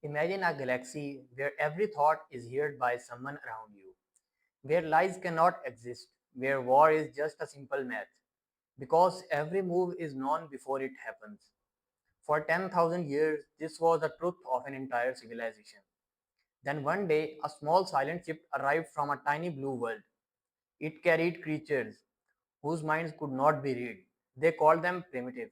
Imagine a galaxy where every thought is heard by someone around you, where lies cannot exist, where war is just a simple math, because every move is known before it happens. For 10,000 years, this was the truth of an entire civilization. Then one day, a small silent ship arrived from a tiny blue world. It carried creatures whose minds could not be read. They called them primitive.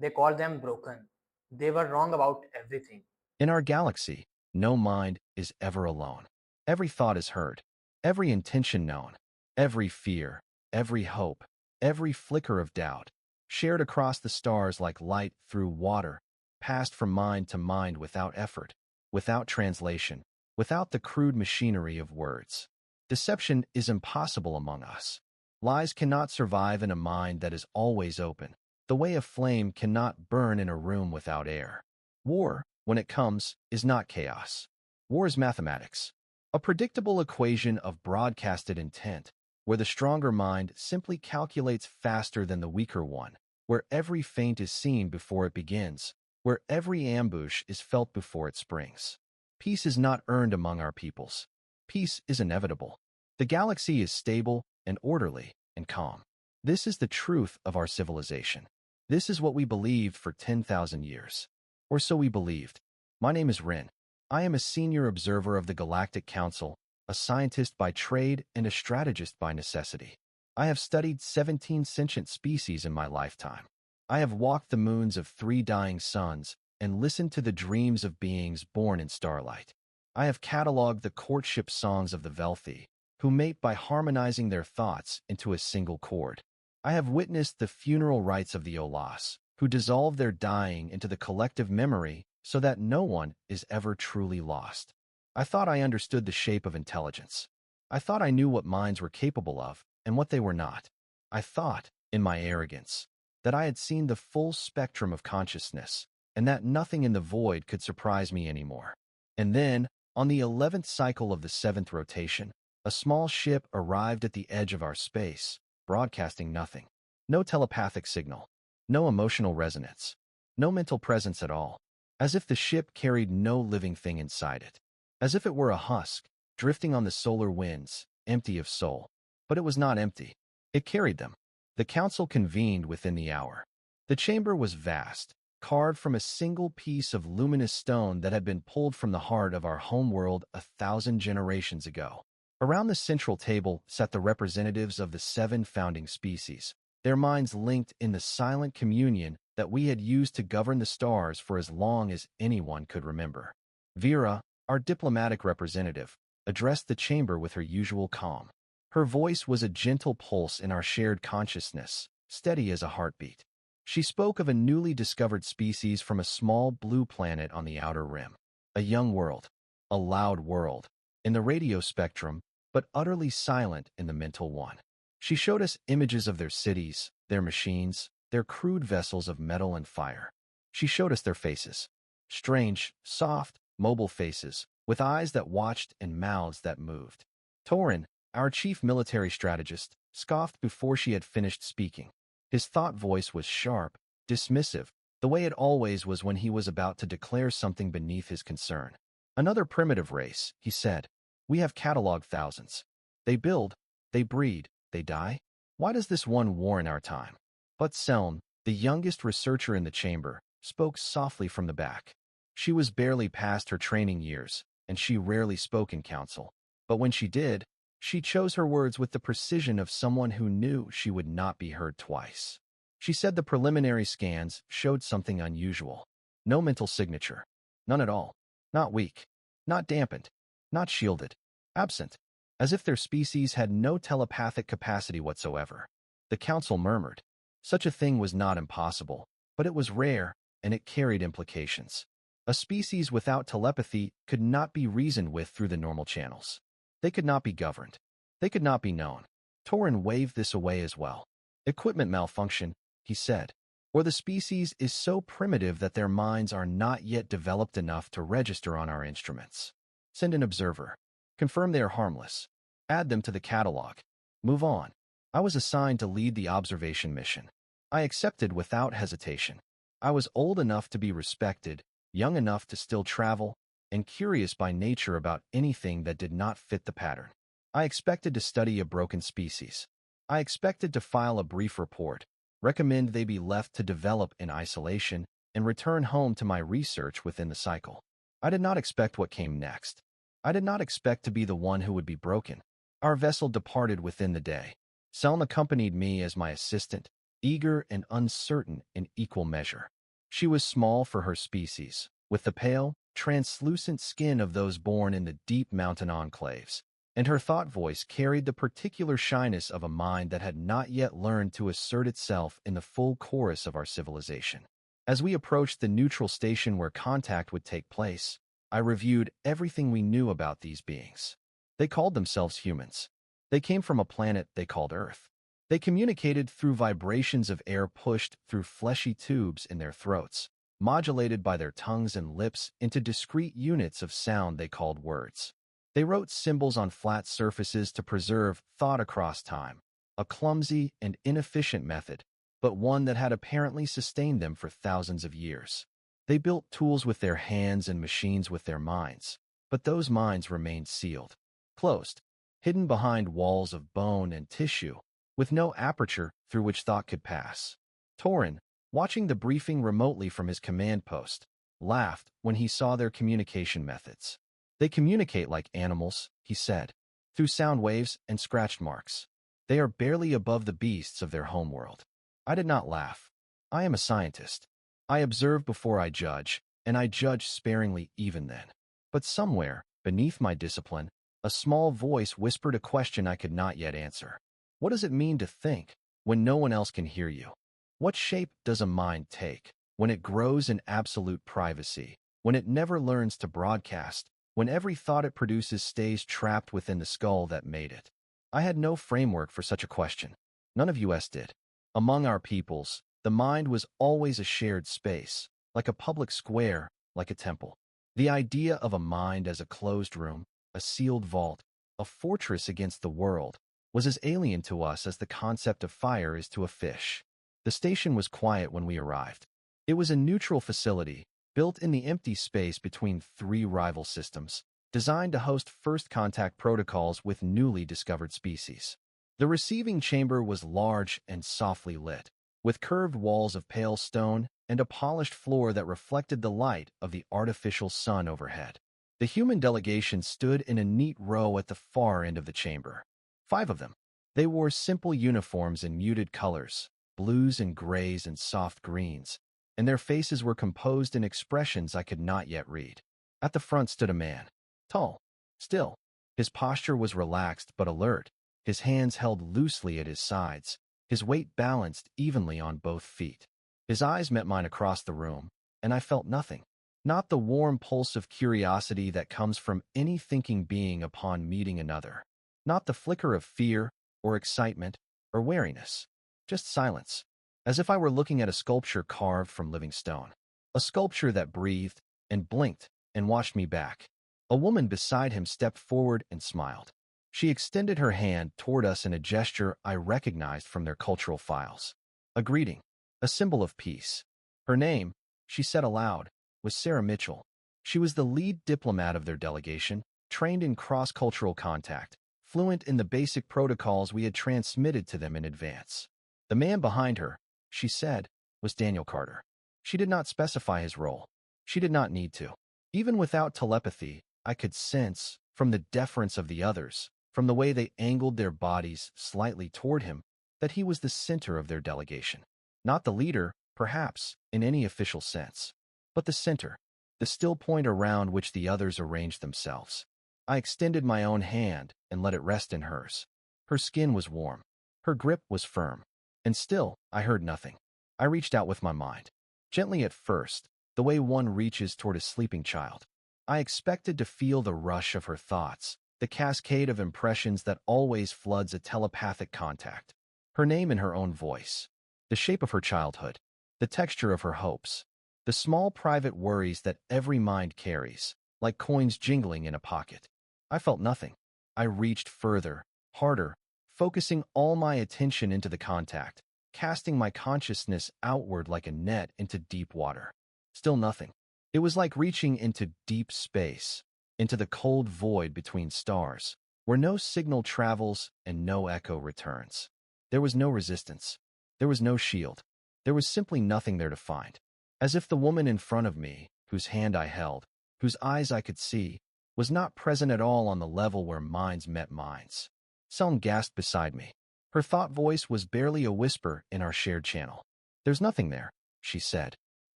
They called them broken. They were wrong about everything. In our galaxy, no mind is ever alone. Every thought is heard, every intention known, every fear, every hope, every flicker of doubt, shared across the stars like light through water, passed from mind to mind without effort, without translation, without the crude machinery of words. Deception is impossible among us. Lies cannot survive in a mind that is always open, the way a flame cannot burn in a room without air. War, when it comes, is not chaos. War is mathematics, a predictable equation of broadcasted intent, where the stronger mind simply calculates faster than the weaker one, where every feint is seen before it begins, where every ambush is felt before it springs. Peace is not earned among our peoples. Peace is inevitable. The galaxy is stable and orderly and calm. This is the truth of our civilization. This is what we believed for 10,000 years. Or so we believed. My name is Rin. I am a senior observer of the Galactic Council, a scientist by trade and a strategist by necessity. I have studied 17 sentient species in my lifetime. I have walked the moons of 3 dying suns and listened to the dreams of beings born in starlight. I have cataloged the courtship songs of the Velthi, who mate by harmonizing their thoughts into a single chord. I have witnessed the funeral rites of the Olas, who dissolve their dying into the collective memory so that no one is ever truly lost. I thought I understood the shape of intelligence. I thought I knew what minds were capable of and what they were not. I thought, in my arrogance, that I had seen the full spectrum of consciousness and that nothing in the void could surprise me anymore. And then, on the 11th cycle of the 7th rotation, a small ship arrived at the edge of our space, broadcasting nothing. No telepathic signal. No emotional resonance. No mental presence at all. As if the ship carried no living thing inside it. As if it were a husk, drifting on the solar winds, empty of soul. But it was not empty. It carried them. The council convened within the hour. The chamber was vast, carved from a single piece of luminous stone that had been pulled from the heart of our homeworld 1,000 generations ago. Around the central table sat the representatives of the 7 founding species, their minds linked in the silent communion that we had used to govern the stars for as long as anyone could remember. Vera, our diplomatic representative, addressed the chamber with her usual calm. Her voice was a gentle pulse in our shared consciousness, steady as a heartbeat. She spoke of a newly discovered species from a small blue planet on the outer rim. A young world. A loud world. In the radio spectrum, but utterly silent in the mental one. She showed us images of their cities, their machines, their crude vessels of metal and fire. She showed us their faces. Strange, soft, mobile faces, with eyes that watched and mouths that moved. Torin, our chief military strategist, scoffed before she had finished speaking. His thought voice was sharp, dismissive, the way it always was when he was about to declare something beneath his concern. Another primitive race, he said. We have cataloged thousands. They build, they breed, they die. Why does this one war in our time? But Selm, the youngest researcher in the chamber, spoke softly from the back. She was barely past her training years, and she rarely spoke in council. But when she did, she chose her words with the precision of someone who knew she would not be heard twice. She said the preliminary scans showed something unusual. No mental signature. None at all. Not weak. Not dampened. Not shielded. Absent. As if their species had no telepathic capacity whatsoever. The council murmured. Such a thing was not impossible, but it was rare, and it carried implications. A species without telepathy could not be reasoned with through the normal channels. They could not be governed. They could not be known. Torin waved this away as well. Equipment malfunction, he said. Or the species is so primitive that their minds are not yet developed enough to register on our instruments. Send an observer. Confirm they are harmless. Add them to the catalog. Move on. I was assigned to lead the observation mission. I accepted without hesitation. I was old enough to be respected, young enough to still travel, and curious by nature about anything that did not fit the pattern. I expected to study a broken species. I expected to file a brief report, recommend they be left to develop in isolation, and return home to my research within the cycle. I did not expect what came next. I did not expect to be the one who would be broken. Our vessel departed within the day. Selm accompanied me as my assistant, eager and uncertain in equal measure. She was small for her species, with the pale, translucent skin of those born in the deep mountain enclaves, and her thought voice carried the particular shyness of a mind that had not yet learned to assert itself in the full chorus of our civilization. As we approached the neutral station where contact would take place, I reviewed everything we knew about these beings. They called themselves humans. They came from a planet they called Earth. They communicated through vibrations of air pushed through fleshy tubes in their throats, modulated by their tongues and lips into discrete units of sound they called words. They wrote symbols on flat surfaces to preserve thought across time, a clumsy and inefficient method, but one that had apparently sustained them for thousands of years. They built tools with their hands and machines with their minds, but those minds remained sealed, closed, hidden behind walls of bone and tissue, with no aperture through which thought could pass. Torin, watching the briefing remotely from his command post, laughed when he saw their communication methods. They communicate like animals, he said, through sound waves and scratch marks. They are barely above the beasts of their homeworld. I did not laugh. I am a scientist. I observe before I judge, and I judge sparingly even then. But somewhere, beneath my discipline, a small voice whispered a question I could not yet answer. What does it mean to think when no one else can hear you? What shape does a mind take when it grows in absolute privacy, when it never learns to broadcast, when every thought it produces stays trapped within the skull that made it? I had no framework for such a question. None of us did. Among our peoples, the mind was always a shared space, like a public square, like a temple. The idea of a mind as a closed room, a sealed vault, a fortress against the world, was as alien to us as the concept of fire is to a fish. The station was quiet when we arrived. It was a neutral facility, built in the empty space between three rival systems, designed to host first contact protocols with newly discovered species. The receiving chamber was large and softly lit, with curved walls of pale stone and a polished floor that reflected the light of the artificial sun overhead. The human delegation stood in a neat row at the far end of the chamber. 5 of them. They wore simple uniforms in muted colors, blues and grays and soft greens, and their faces were composed in expressions I could not yet read. At the front stood a man, tall, still. His posture was relaxed but alert, his hands held loosely at his sides, his weight balanced evenly on both feet. His eyes met mine across the room, and I felt nothing. Not the warm pulse of curiosity that comes from any thinking being upon meeting another. Not the flicker of fear, or excitement, or wariness. Just silence, as if I were looking at a sculpture carved from living stone. A sculpture that breathed, and blinked, and watched me back. A woman beside him stepped forward and smiled. She extended her hand toward us in a gesture I recognized from their cultural files. A greeting, a symbol of peace. Her name, she said aloud, was Sarah Mitchell. She was the lead diplomat of their delegation, trained in cross-cultural contact, fluent in the basic protocols we had transmitted to them in advance. The man behind her, she said, was Daniel Carter. She did not specify his role. She did not need to. Even without telepathy, I could sense, from the deference of the others, from the way they angled their bodies slightly toward him, that he was the center of their delegation. Not the leader, perhaps, in any official sense, but the center, the still point around which the others arranged themselves. I extended my own hand and let it rest in hers. Her skin was warm. Her grip was firm. And still, I heard nothing. I reached out with my mind. Gently at first, the way one reaches toward a sleeping child. I expected to feel the rush of her thoughts, the cascade of impressions that always floods a telepathic contact. Her name in her own voice. The shape of her childhood. The texture of her hopes. The small private worries that every mind carries, like coins jingling in a pocket. I felt nothing. I reached further, harder, focusing all my attention into the contact, casting my consciousness outward like a net into deep water. Still nothing. It was like reaching into deep space, into the cold void between stars, where no signal travels and no echo returns. There was no resistance. There was no shield. There was simply nothing there to find. As if the woman in front of me, whose hand I held, whose eyes I could see, was not present at all on the level where minds met minds. Selm gasped beside me. Her thought voice was barely a whisper in our shared channel. There's nothing there, she said.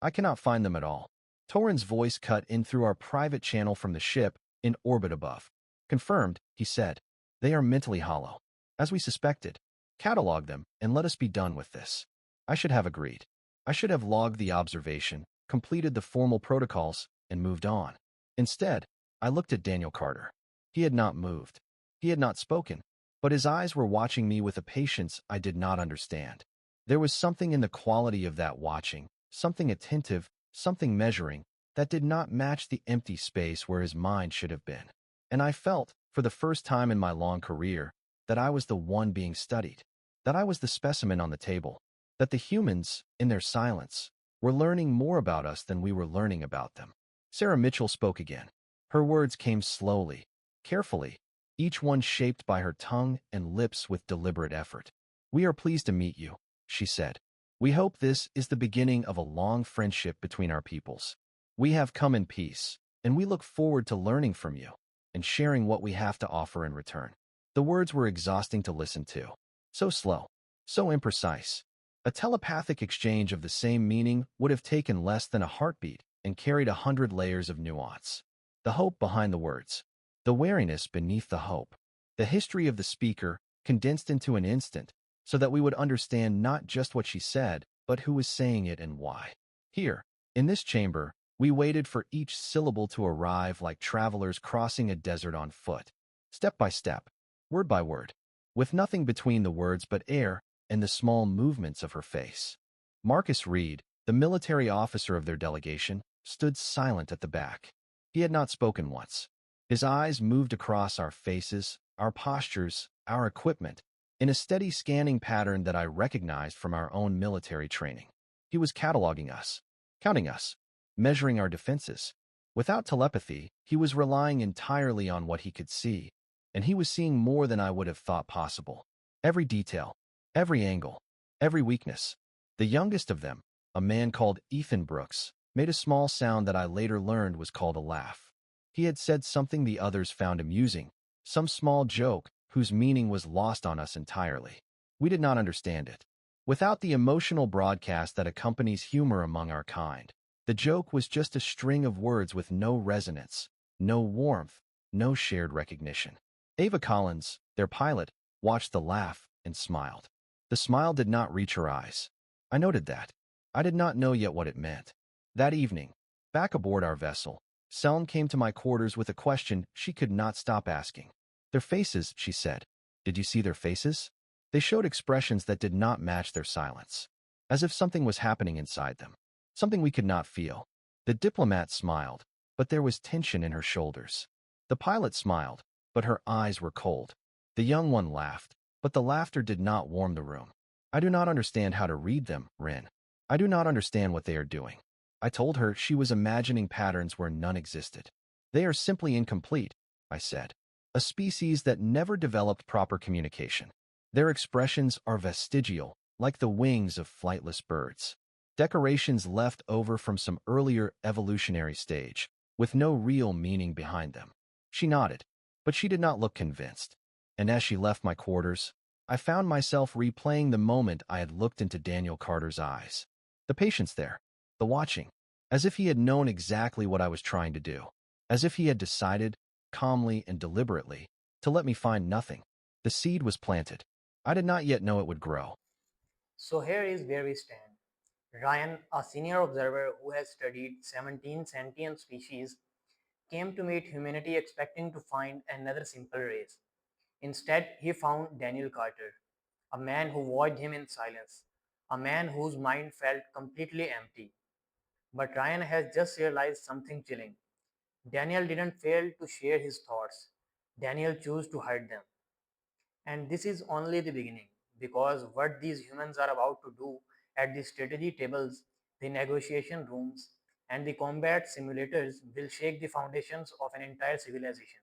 I cannot find them at all. Torin's voice cut in through our private channel from the ship in orbit above. Confirmed, he said. They are mentally hollow. As we suspected. Catalog them and let us be done with this. I should have agreed. I should have logged the observation, completed the formal protocols, and moved on. Instead, I looked at Daniel Carter. He had not moved. He had not spoken, but his eyes were watching me with a patience I did not understand. There was something in the quality of that watching, something attentive, something measuring, that did not match the empty space where his mind should have been. And I felt, for the first time in my long career, that I was the one being studied, that I was the specimen on the table, that the humans, in their silence, were learning more about us than we were learning about them. Sarah Mitchell spoke again. Her words came slowly, carefully, each one shaped by her tongue and lips with deliberate effort. We are pleased to meet you, she said. We hope this is the beginning of a long friendship between our peoples. We have come in peace, and we look forward to learning from you and sharing what we have to offer in return. The words were exhausting to listen to. So slow, so imprecise. A telepathic exchange of the same meaning would have taken less than a heartbeat and carried 100 layers of nuance. The hope behind the words, the wariness beneath the hope, the history of the speaker condensed into an instant so that we would understand not just what she said, but who was saying it and why. Here, in this chamber, we waited for each syllable to arrive like travelers crossing a desert on foot, step by step, word by word, with nothing between the words but air and the small movements of her face. Marcus Reed, the military officer of their delegation, stood silent at the back. He had not spoken once. His eyes moved across our faces, our postures, our equipment, in a steady scanning pattern that I recognized from our own military training. He was cataloging us, counting us, measuring our defenses. Without telepathy, he was relying entirely on what he could see, and he was seeing more than I would have thought possible. Every detail, every angle, every weakness. The youngest of them, a man called Ethan Brooks, made a small sound that I later learned was called a laugh. He had said something the others found amusing, some small joke whose meaning was lost on us entirely. We did not understand it. Without the emotional broadcast that accompanies humor among our kind, the joke was just a string of words with no resonance, no warmth, no shared recognition. Ava Collins, their pilot, watched the laugh and smiled. The smile did not reach her eyes. I noted that. I did not know yet what it meant. That evening, back aboard our vessel, Selm came to my quarters with a question she could not stop asking. Their faces, she said. Did you see their faces? They showed expressions that did not match their silence, as if something was happening inside them, something we could not feel. The diplomat smiled, but there was tension in her shoulders. The pilot smiled, but her eyes were cold. The young one laughed, but the laughter did not warm the room. I do not understand how to read them, Rin. I do not understand what they are doing. I told her she was imagining patterns where none existed. They are simply incomplete, I said. A species that never developed proper communication. Their expressions are vestigial, like the wings of flightless birds. Decorations left over from some earlier evolutionary stage, with no real meaning behind them. She nodded, but she did not look convinced. And as she left my quarters, I found myself replaying the moment I had looked into Daniel Carter's eyes. The patience there, the watching, as if he had known exactly what I was trying to do, as if he had decided, calmly and deliberately, to let me find nothing. The seed was planted. I did not yet know it would grow. So here is where we stand. Ryan, a senior observer who has studied 17 sentient species, came to meet humanity expecting to find another simple race. Instead, he found Daniel Carter, a man who watched him in silence, a man whose mind felt completely empty. But Ryan has just realized something chilling. Daniel didn't fail to share his thoughts. Daniel chose to hide them. And this is only the beginning, because what these humans are about to do at the strategy tables, the negotiation rooms, and the combat simulators will shake the foundations of an entire civilization.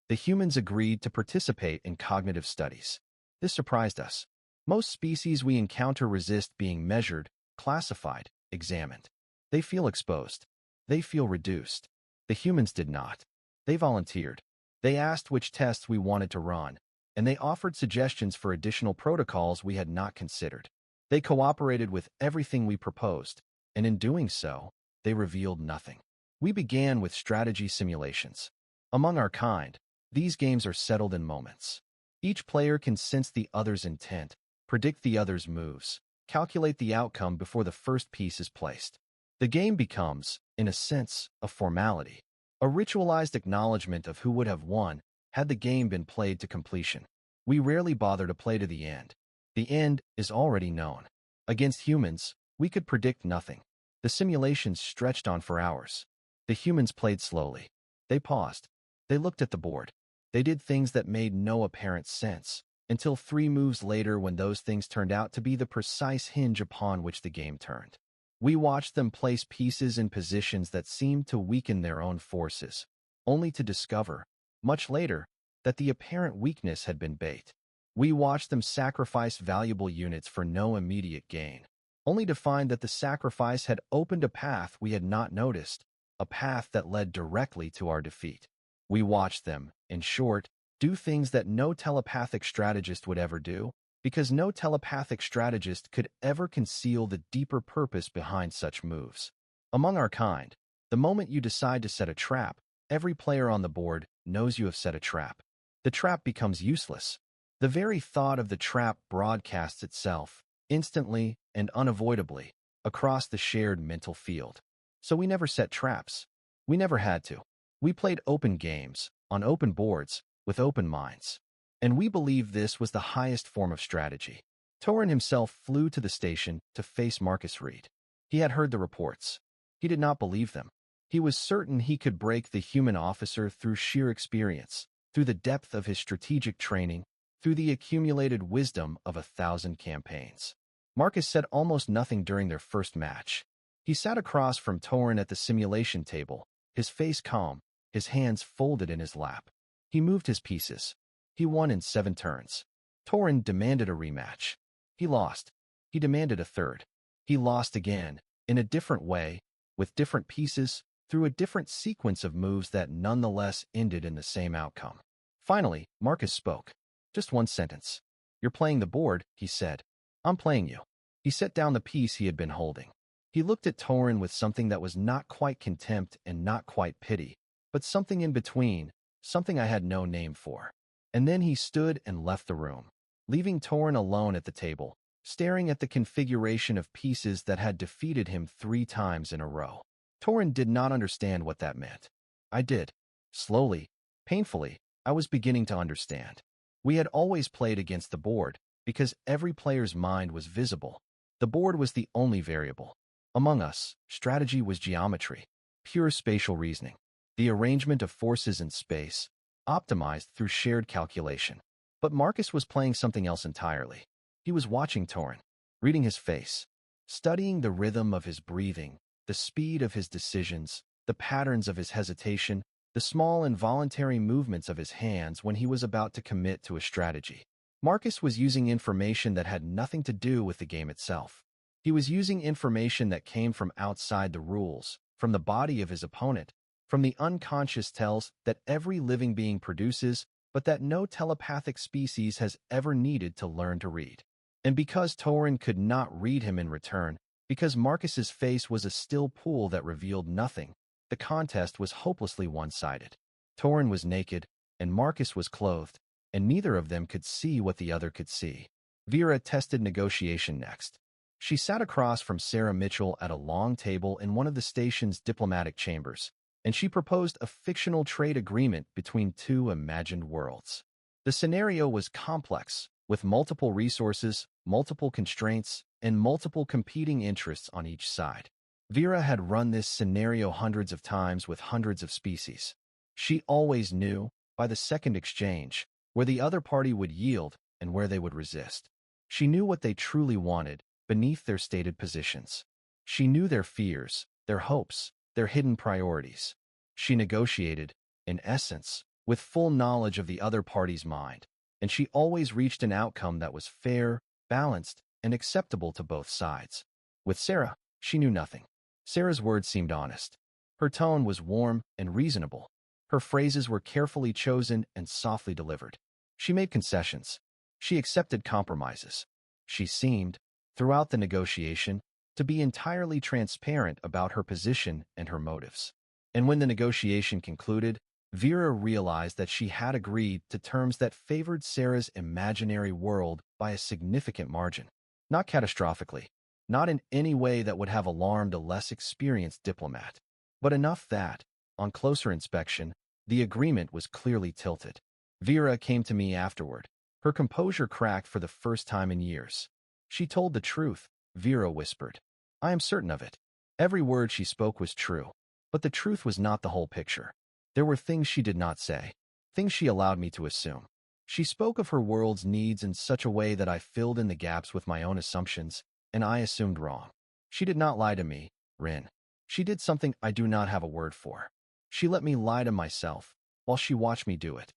The humans agreed to participate in cognitive studies. This surprised us. Most species we encounter resist being measured, classified, examined. They feel exposed. They feel reduced. The humans did not. They volunteered. They asked which tests we wanted to run, and they offered suggestions for additional protocols we had not considered. They cooperated with everything we proposed, and in doing so, they revealed nothing. We began with strategy simulations. Among our kind, these games are settled in moments. Each player can sense the other's intent, predict the other's moves, calculate the outcome before the first piece is placed. The game becomes, in a sense, a formality, a ritualized acknowledgement of who would have won had the game been played to completion. We rarely bother to play to the end. The end is already known. Against humans, we could predict nothing. The simulations stretched on for hours. The humans played slowly. They paused. They looked at the board. They did things that made no apparent sense, until 3 moves later when those things turned out to be the precise hinge upon which the game turned. We watched them place pieces in positions that seemed to weaken their own forces, only to discover, much later, that the apparent weakness had been bait. We watched them sacrifice valuable units for no immediate gain, only to find that the sacrifice had opened a path we had not noticed, a path that led directly to our defeat. We watched them, in short, do things that no telepathic strategist would ever do, because no telepathic strategist could ever conceal the deeper purpose behind such moves. Among our kind, the moment you decide to set a trap, every player on the board knows you have set a trap. The trap becomes useless. The very thought of the trap broadcasts itself, instantly and unavoidably, across the shared mental field. So we never set traps. We never had to. We played open games, on open boards, with open minds. And we believed this was the highest form of strategy. Torin himself flew to the station to face Marcus Reed. He had heard the reports. He did not believe them. He was certain he could break the human officer through sheer experience, through the depth of his strategic training, through the accumulated wisdom of 1,000 campaigns. Marcus said almost nothing during their first match. He sat across from Torin at the simulation table, his face calm, his hands folded in his lap. He moved his pieces. He won in 7 turns. Torin demanded a rematch. He lost. He demanded a third. He lost again, in a different way, with different pieces, through a different sequence of moves that nonetheless ended in the same outcome. Finally, Marcus spoke. Just one sentence. "You're playing the board," he said. "I'm playing you." He set down the piece he had been holding. He looked at Torin with something that was not quite contempt and not quite pity, but something in between, something I had no name for. And then he stood and left the room, leaving Torin alone at the table, staring at the configuration of pieces that had defeated him 3 times in a row. Torin did not understand what that meant. I did. Slowly, painfully, I was beginning to understand. We had always played against the board, because every player's mind was visible. The board was the only variable. Among us, strategy was geometry, pure spatial reasoning, the arrangement of forces in space, optimized through shared calculation. But Marcus was playing something else entirely. He was watching Torin, reading his face, studying the rhythm of his breathing, the speed of his decisions, the patterns of his hesitation, the small involuntary movements of his hands when he was about to commit to a strategy. Marcus was using information that had nothing to do with the game itself. He was using information that came from outside the rules, from the body of his opponent, from the unconscious tells that every living being produces, but that no telepathic species has ever needed to learn to read. And because Torin could not read him in return, because Marcus's face was a still pool that revealed nothing, the contest was hopelessly one-sided. Torin was naked, and Marcus was clothed, and neither of them could see what the other could see. Vera tested negotiation next. She sat across from Sarah Mitchell at a long table in one of the station's diplomatic chambers, and she proposed a fictional trade agreement between 2 imagined worlds. The scenario was complex, with multiple resources, multiple constraints, and multiple competing interests on each side. Vera had run this scenario hundreds of times with hundreds of species. She always knew, by the second exchange, where the other party would yield and where they would resist. She knew what they truly wanted beneath their stated positions. She knew their fears, their hopes, their hidden priorities. She negotiated, in essence, with full knowledge of the other party's mind, and she always reached an outcome that was fair, balanced, and acceptable to both sides. With Sarah, she knew nothing. Sarah's words seemed honest. Her tone was warm and reasonable. Her phrases were carefully chosen and softly delivered. She made concessions. She accepted compromises. She seemed, throughout the negotiation, to be entirely transparent about her position and her motives. And when the negotiation concluded, Vera realized that she had agreed to terms that favored Sarah's imaginary world by a significant margin. Not catastrophically, not in any way that would have alarmed a less experienced diplomat, but enough that, on closer inspection, the agreement was clearly tilted. Vera came to me afterward. Her composure cracked for the first time in years. She told the truth, Vera whispered. I am certain of it. Every word she spoke was true, but the truth was not the whole picture. There were things she did not say, things she allowed me to assume. She spoke of her world's needs in such a way that I filled in the gaps with my own assumptions, and I assumed wrong. She did not lie to me, Rin. She did something I do not have a word for. She let me lie to myself, while she watched me do it.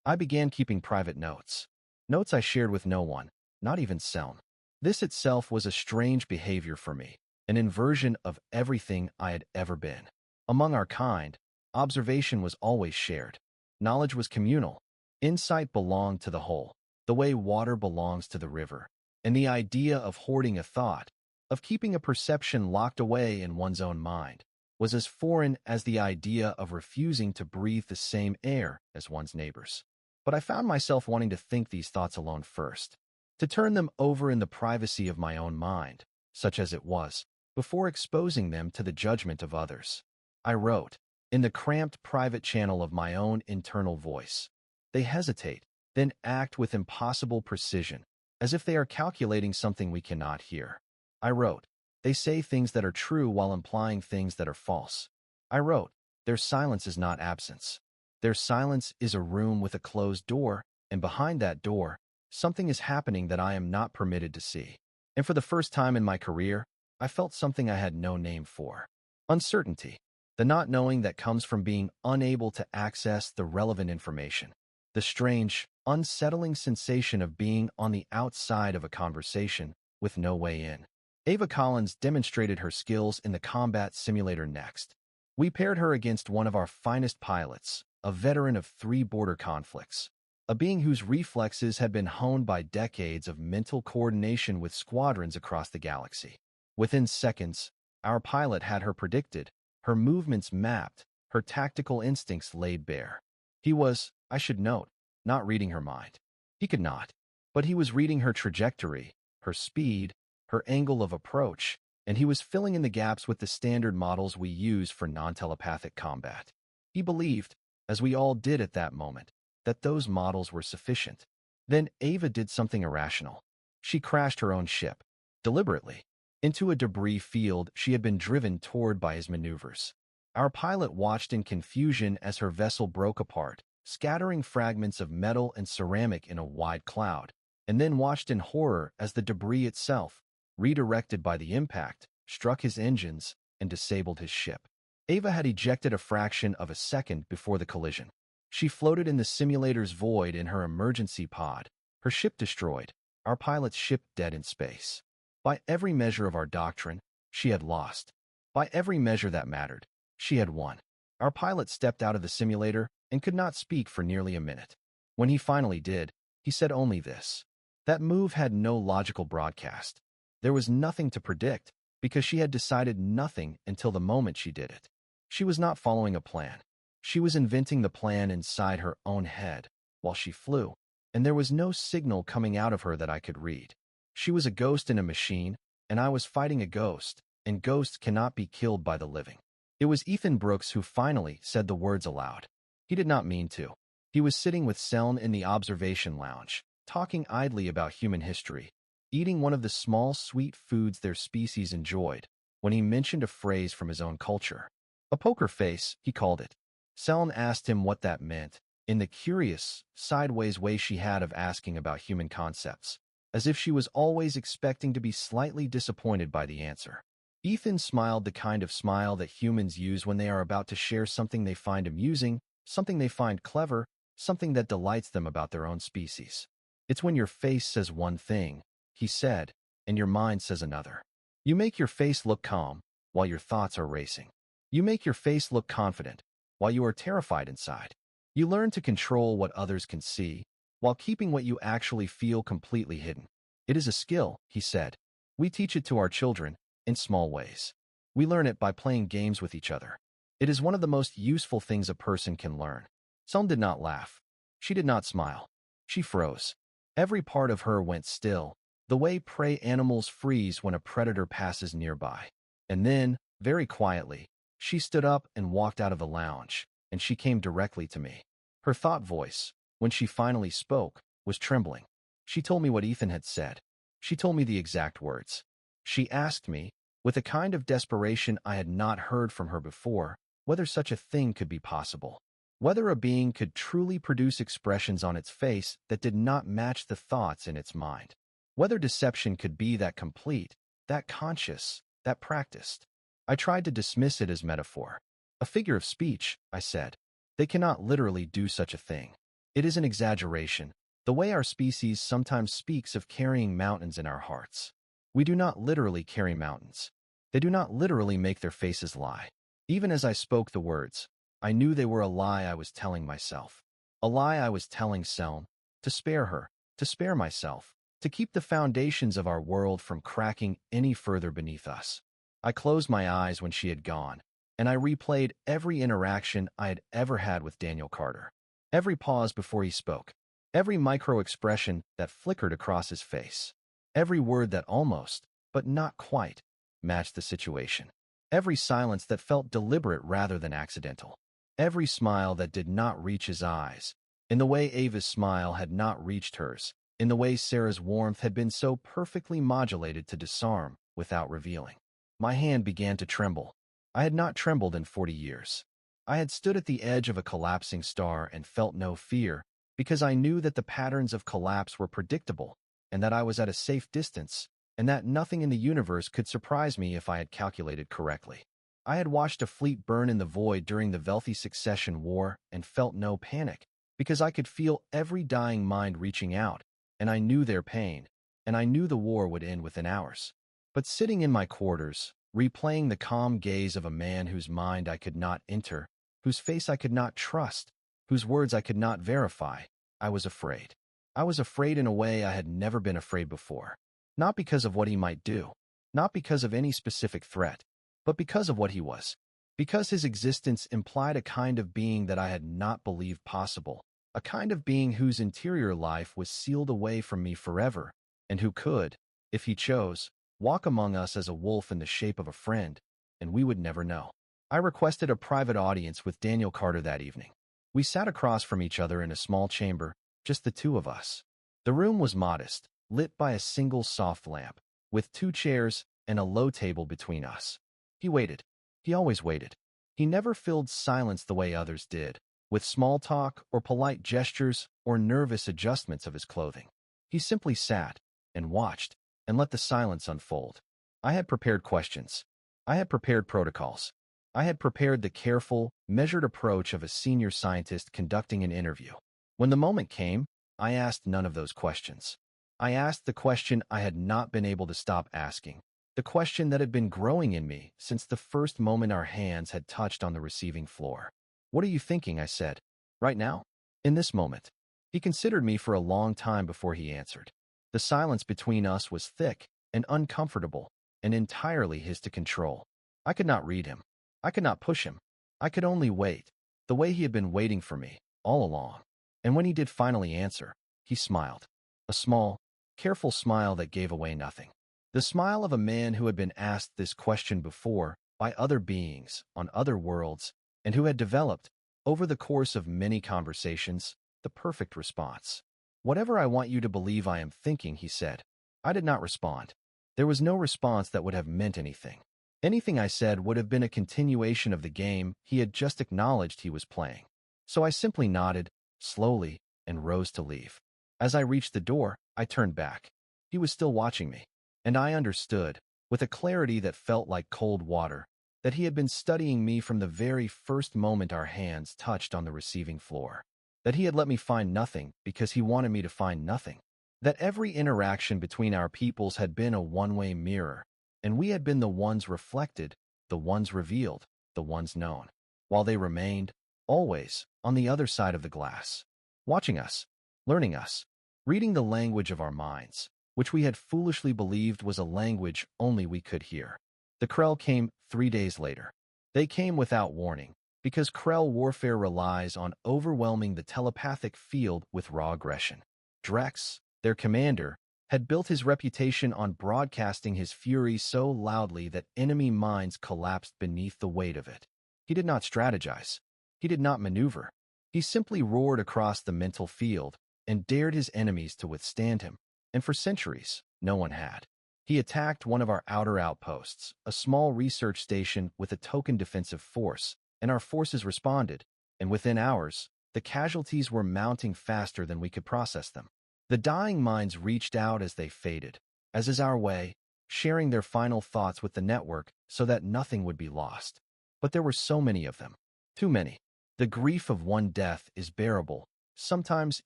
I began keeping private notes. Notes I shared with no one, not even Selm. This itself was a strange behavior for me, an inversion of everything I had ever been. Among our kind, observation was always shared. Knowledge was communal. Insight belonged to the whole, the way water belongs to the river. And the idea of hoarding a thought, of keeping a perception locked away in one's own mind, was as foreign as the idea of refusing to breathe the same air as one's neighbors. But I found myself wanting to think these thoughts alone first, to turn them over in the privacy of my own mind, such as it was, before exposing them to the judgment of others. I wrote, in the cramped private channel of my own internal voice. They hesitate, then act with impossible precision, as if they are calculating something we cannot hear. I wrote, they say things that are true while implying things that are false. I wrote, their silence is not absence. Their silence is a room with a closed door, and behind that door, something is happening that I am not permitted to see. And for the first time in my career, I felt something I had no name for. Uncertainty. The not knowing that comes from being unable to access the relevant information. The strange, unsettling sensation of being on the outside of a conversation with no way in. Ava Collins demonstrated her skills in the combat simulator next. We paired her against one of our finest pilots, a veteran of 3 border conflicts, a being whose reflexes had been honed by decades of mental coordination with squadrons across the galaxy. Within seconds, our pilot had her predicted, her movements mapped, her tactical instincts laid bare. He was, I should note, not reading her mind. He could not. But he was reading her trajectory, her speed, her angle of approach, and he was filling in the gaps with the standard models we use for non-telepathic combat. He believed, as we all did at that moment, that those models were sufficient. Then Ava did something irrational. She crashed her own ship, deliberately, into a debris field she had been driven toward by his maneuvers. Our pilot watched in confusion as her vessel broke apart, scattering fragments of metal and ceramic in a wide cloud, and then watched in horror as the debris itself, redirected by the impact, struck his engines and disabled his ship. Ava had ejected a fraction of a second before the collision. She floated in the simulator's void in her emergency pod, her ship destroyed, our pilot's ship dead in space. By every measure of our doctrine, she had lost. By every measure that mattered, she had won. Our pilot stepped out of the simulator and could not speak for nearly a minute. When he finally did, he said only this. That move had no logical broadcast. There was nothing to predict, because she had decided nothing until the moment she did it. She was not following a plan. She was inventing the plan inside her own head, while she flew, and there was no signal coming out of her that I could read. She was a ghost in a machine, and I was fighting a ghost, and ghosts cannot be killed by the living. It was Ethan Brooks who finally said the words aloud. He did not mean to. He was sitting with Seln in the observation lounge, talking idly about human history, eating one of the small sweet foods their species enjoyed, when he mentioned a phrase from his own culture. A poker face, he called it. Seln asked him what that meant, in the curious, sideways way she had of asking about human concepts, as if she was always expecting to be slightly disappointed by the answer. Ethan smiled, the kind of smile that humans use when they are about to share something they find amusing, something they find clever, something that delights them about their own species. It's when your face says one thing, he said, and your mind says another. You make your face look calm while your thoughts are racing. You make your face look confident while you are terrified inside. You learn to control what others can see while keeping what you actually feel completely hidden. It is a skill, he said. We teach it to our children in small ways. We learn it by playing games with each other. It is one of the most useful things a person can learn. Selm did not laugh. She did not smile. She froze. Every part of her went still, the way prey animals freeze when a predator passes nearby. And then, very quietly, she stood up and walked out of the lounge, and she came directly to me. Her thought voice, when she finally spoke, was trembling. She told me what Ethan had said. She told me the exact words. She asked me, with a kind of desperation I had not heard from her before, whether such a thing could be possible. Whether a being could truly produce expressions on its face that did not match the thoughts in its mind. Whether deception could be that complete, that conscious, that practiced. I tried to dismiss it as metaphor. A figure of speech, I said. They cannot literally do such a thing. It is an exaggeration, the way our species sometimes speaks of carrying mountains in our hearts. We do not literally carry mountains. They do not literally make their faces lie. Even as I spoke the words, I knew they were a lie I was telling myself. A lie I was telling Selm, to spare her, to spare myself, to keep the foundations of our world from cracking any further beneath us. I closed my eyes when she had gone, and I replayed every interaction I had ever had with Daniel Carter. Every pause before he spoke, every micro-expression that flickered across his face, every word that almost, but not quite, matched the situation. Every silence that felt deliberate rather than accidental. Every smile that did not reach his eyes, in the way Ava's smile had not reached hers, in the way Sarah's warmth had been so perfectly modulated to disarm without revealing. My hand began to tremble. I had not trembled in 40 years. I had stood at the edge of a collapsing star and felt no fear, because I knew that the patterns of collapse were predictable, and that I was at a safe distance, and that nothing in the universe could surprise me if I had calculated correctly. I had watched a fleet burn in the void during the Velthi Succession War and felt no panic, because I could feel every dying mind reaching out, and I knew their pain, and I knew the war would end within hours. But sitting in my quarters, replaying the calm gaze of a man whose mind I could not enter, whose face I could not trust, whose words I could not verify, I was afraid. I was afraid in a way I had never been afraid before. Not because of what he might do, not because of any specific threat, but because of what he was. Because his existence implied a kind of being that I had not believed possible, a kind of being whose interior life was sealed away from me forever, and who could, if he chose, walk among us as a wolf in the shape of a friend, and we would never know. I requested a private audience with Daniel Carter that evening. We sat across from each other in a small chamber, just the two of us. The room was modest, lit by a single soft lamp, with 2 chairs and a low table between us. He waited. He always waited. He never filled silence the way others did, with small talk or polite gestures or nervous adjustments of his clothing. He simply sat and watched and let the silence unfold. I had prepared questions. I had prepared protocols. I had prepared the careful, measured approach of a senior scientist conducting an interview. When the moment came, I asked none of those questions. I asked the question I had not been able to stop asking, the question that had been growing in me since the first moment our hands had touched on the receiving floor. What are you thinking? I said. Right now? In this moment. He considered me for a long time before he answered. The silence between us was thick and uncomfortable and entirely his to control. I could not read him. I could not push him. I could only wait, the way he had been waiting for me, all along. And when he did finally answer, he smiled. A small, careful smile that gave away nothing. The smile of a man who had been asked this question before by other beings on other worlds and who had developed, over the course of many conversations, the perfect response. Whatever I want you to believe I am thinking, he said. I did not respond. There was no response that would have meant anything. Anything I said would have been a continuation of the game he had just acknowledged he was playing. So I simply nodded, slowly, and rose to leave. As I reached the door, I turned back. He was still watching me. And I understood, with a clarity that felt like cold water, that he had been studying me from the very first moment our hands touched on the receiving floor, that he had let me find nothing because he wanted me to find nothing, that every interaction between our peoples had been a one-way mirror, and we had been the ones reflected, the ones revealed, the ones known, while they remained, always, on the other side of the glass, watching us, learning us, reading the language of our minds, which we had foolishly believed was a language only we could hear. The Krell came 3 days later. They came without warning, because Krell warfare relies on overwhelming the telepathic field with raw aggression. Drex, their commander, had built his reputation on broadcasting his fury so loudly that enemy minds collapsed beneath the weight of it. He did not strategize. He did not maneuver. He simply roared across the mental field and dared his enemies to withstand him, and for centuries, no one had. He attacked one of our outer outposts, a small research station with a token defensive force, and our forces responded, and within hours, the casualties were mounting faster than we could process them. The dying minds reached out as they faded, as is our way, sharing their final thoughts with the network so that nothing would be lost. But there were so many of them. Too many. The grief of one death is bearable, sometimes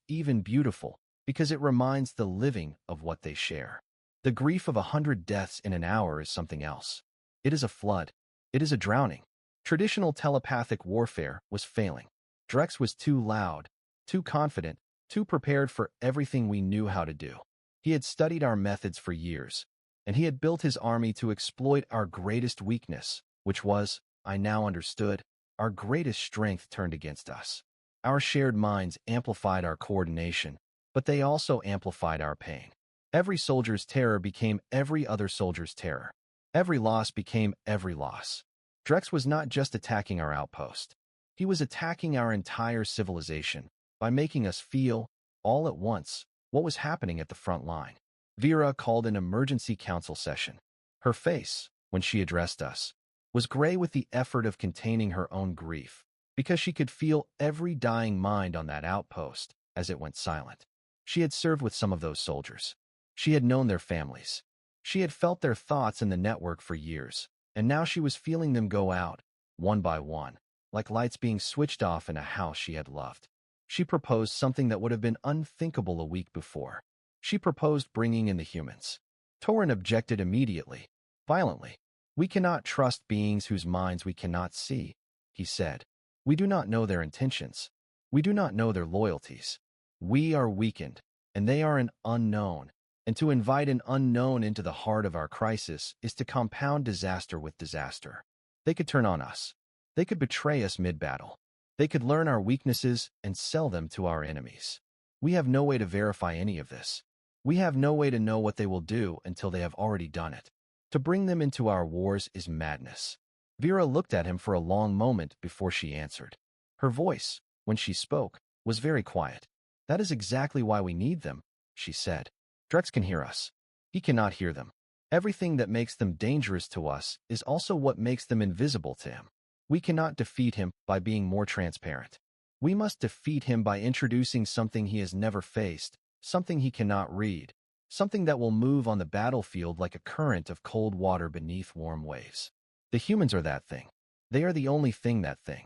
even beautiful, because it reminds the living of what they share. The grief of 100 deaths in an hour is something else. It is a flood. It is a drowning. Traditional telepathic warfare was failing. Drex was too loud, too confident, too prepared for everything we knew how to do. He had studied our methods for years, and he had built his army to exploit our greatest weakness, which was, I now understood, our greatest strength turned against us. Our shared minds amplified our coordination, but they also amplified our pain. Every soldier's terror became every other soldier's terror. Every loss became every loss. Drex was not just attacking our outpost. He was attacking our entire civilization by making us feel, all at once, what was happening at the front line. Vera called an emergency council session. Her face, when she addressed us, was gray with the effort of containing her own grief, because she could feel every dying mind on that outpost as it went silent. She had served with some of those soldiers. She had known their families. She had felt their thoughts in the network for years, and now she was feeling them go out, one by one, like lights being switched off in a house she had loved. She proposed something that would have been unthinkable a week before. She proposed bringing in the humans. Torin objected immediately, violently. We cannot trust beings whose minds we cannot see, he said. We do not know their intentions. We do not know their loyalties. We are weakened, and they are an unknown. And to invite an unknown into the heart of our crisis is to compound disaster with disaster. They could turn on us. They could betray us mid-battle. They could learn our weaknesses and sell them to our enemies. We have no way to verify any of this. We have no way to know what they will do until they have already done it. To bring them into our wars is madness. Vera looked at him for a long moment before she answered. Her voice, when she spoke, was very quiet. That is exactly why we need them, she said. Drex can hear us. He cannot hear them. Everything that makes them dangerous to us is also what makes them invisible to him. We cannot defeat him by being more transparent. We must defeat him by introducing something he has never faced, something he cannot read, something that will move on the battlefield like a current of cold water beneath warm waves. The humans are that thing. They are the only thing that thing.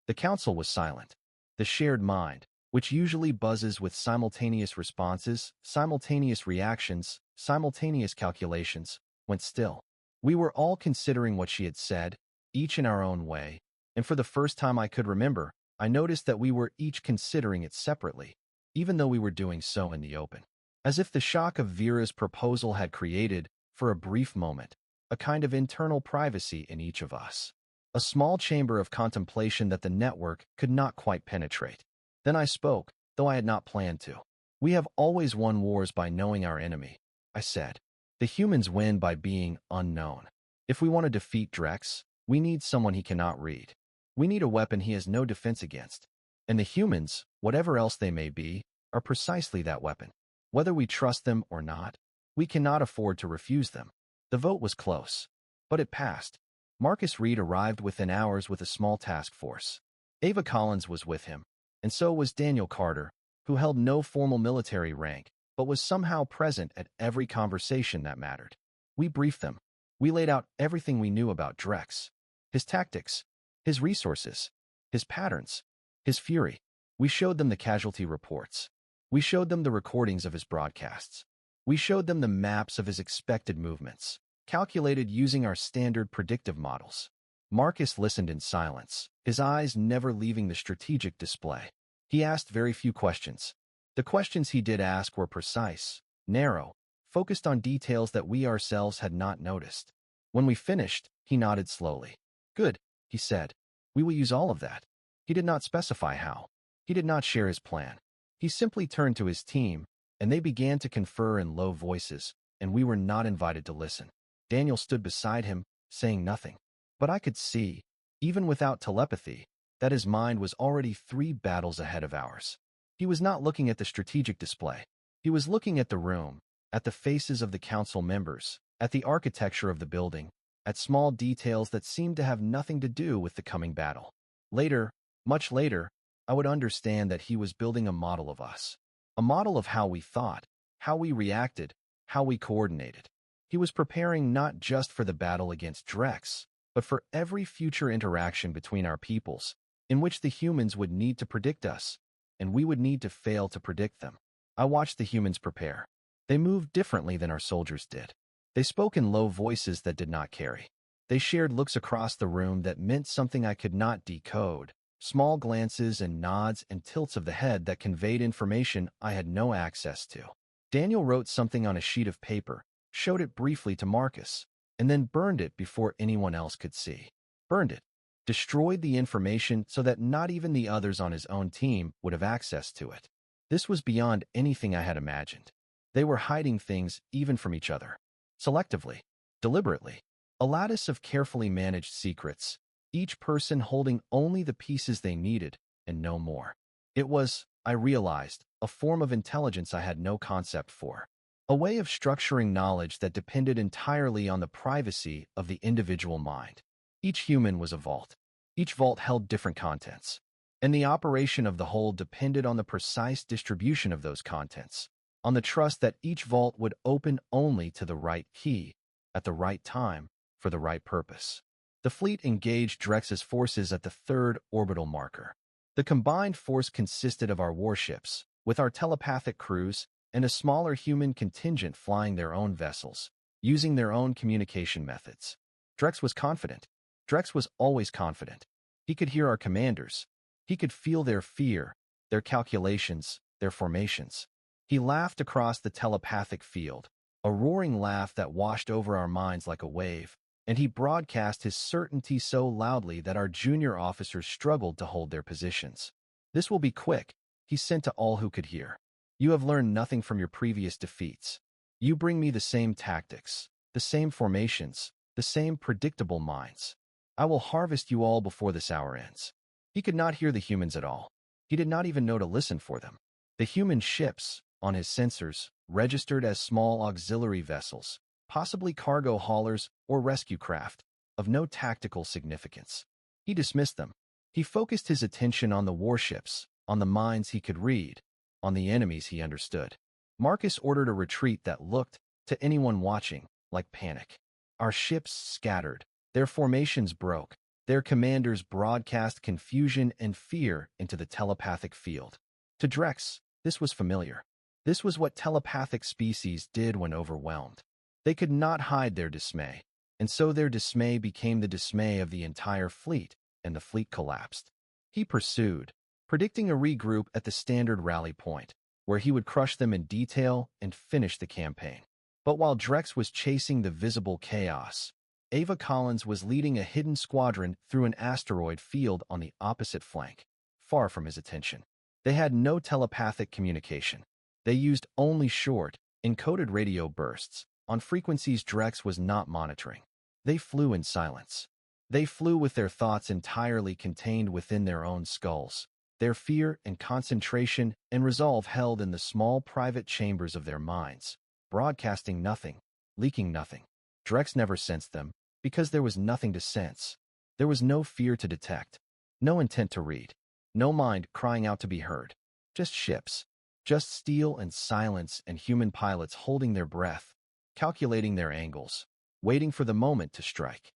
The council was silent. The shared mind, which usually buzzes with simultaneous responses, simultaneous reactions, simultaneous calculations, went still. We were all considering what she had said, each in our own way, and for the first time I could remember, I noticed that we were each considering it separately, even though we were doing so in the open. As if the shock of Vera's proposal had created, for a brief moment, a kind of internal privacy in each of us. A small chamber of contemplation that the network could not quite penetrate. Then I spoke, though I had not planned to. We have always won wars by knowing our enemy, I said. The humans win by being unknown. If we want to defeat Drex, we need someone he cannot read. We need a weapon he has no defense against. And the humans, whatever else they may be, are precisely that weapon. Whether we trust them or not, we cannot afford to refuse them. The vote was close, but it passed. Marcus Reed arrived within hours with a small task force. Ava Collins was with him, and so was Daniel Carter, who held no formal military rank, but was somehow present at every conversation that mattered. We briefed them. We laid out everything we knew about Drex, his tactics, his resources, his patterns, his fury. We showed them the casualty reports. We showed them the recordings of his broadcasts. We showed them the maps of his expected movements, calculated using our standard predictive models. Marcus listened in silence, his eyes never leaving the strategic display. He asked very few questions. The questions he did ask were precise, narrow, focused on details that we ourselves had not noticed. When we finished, he nodded slowly. Good, he said. We will use all of that. He did not specify how. He did not share his plan. He simply turned to his team, and they began to confer in low voices, and we were not invited to listen. Daniel stood beside him, saying nothing. But I could see, even without telepathy, that his mind was already 3 battles ahead of ours. He was not looking at the strategic display. He was looking at the room, at the faces of the council members, at the architecture of the building, at small details that seemed to have nothing to do with the coming battle. Later, much later, I would understand that he was building a model of us. A model of how we thought, how we reacted, how we coordinated. He was preparing not just for the battle against Drex, but for every future interaction between our peoples, in which the humans would need to predict us, and we would need to fail to predict them. I watched the humans prepare. They moved differently than our soldiers did. They spoke in low voices that did not carry. They shared looks across the room that meant something I could not decode, small glances and nods and tilts of the head that conveyed information I had no access to. Daniel wrote something on a sheet of paper, showed it briefly to Marcus, and then burned it before anyone else could see. Burned it. Destroyed the information so that not even the others on his own team would have access to it. This was beyond anything I had imagined. They were hiding things even from each other. Selectively. Deliberately. A lattice of carefully managed secrets, each person holding only the pieces they needed and no more. It was, I realized, a form of intelligence I had no concept for. A way of structuring knowledge that depended entirely on the privacy of the individual mind. Each human was a vault. Each vault held different contents. And the operation of the whole depended on the precise distribution of those contents, on the trust that each vault would open only to the right key, at the right time, for the right purpose. The fleet engaged Drex's forces at the 3rd orbital marker. The combined force consisted of our warships, with our telepathic crews, and a smaller human contingent flying their own vessels, using their own communication methods. Drex was confident. Drex was always confident. He could hear our commanders. He could feel their fear, their calculations, their formations. He laughed across the telepathic field, a roaring laugh that washed over our minds like a wave, and he broadcast his certainty so loudly that our junior officers struggled to hold their positions. This will be quick, he sent to all who could hear. You have learned nothing from your previous defeats. You bring me the same tactics, the same formations, the same predictable minds. I will harvest you all before this hour ends. He could not hear the humans at all. He did not even know to listen for them. The human ships, on his sensors, registered as small auxiliary vessels, possibly cargo haulers or rescue craft, of no tactical significance. He dismissed them. He focused his attention on the warships, on the minds he could read, on the enemies he understood. Marcus ordered a retreat that looked, to anyone watching, like panic. Our ships scattered. Their formations broke. Their commanders broadcast confusion and fear into the telepathic field. To Drex, this was familiar. This was what telepathic species did when overwhelmed. They could not hide their dismay, and so their dismay became the dismay of the entire fleet, and the fleet collapsed. He pursued, predicting a regroup at the standard rally point, where he would crush them in detail and finish the campaign. But while Drex was chasing the visible chaos, Ava Collins was leading a hidden squadron through an asteroid field on the opposite flank, far from his attention. They had no telepathic communication. They used only short, encoded radio bursts, on frequencies Drex was not monitoring. They flew in silence. They flew with their thoughts entirely contained within their own skulls, their fear and concentration and resolve held in the small private chambers of their minds, broadcasting nothing, leaking nothing. Drex never sensed them, because there was nothing to sense. There was no fear to detect, no intent to read, no mind crying out to be heard. Just ships, just steel and silence and human pilots holding their breath, calculating their angles, waiting for the moment to strike.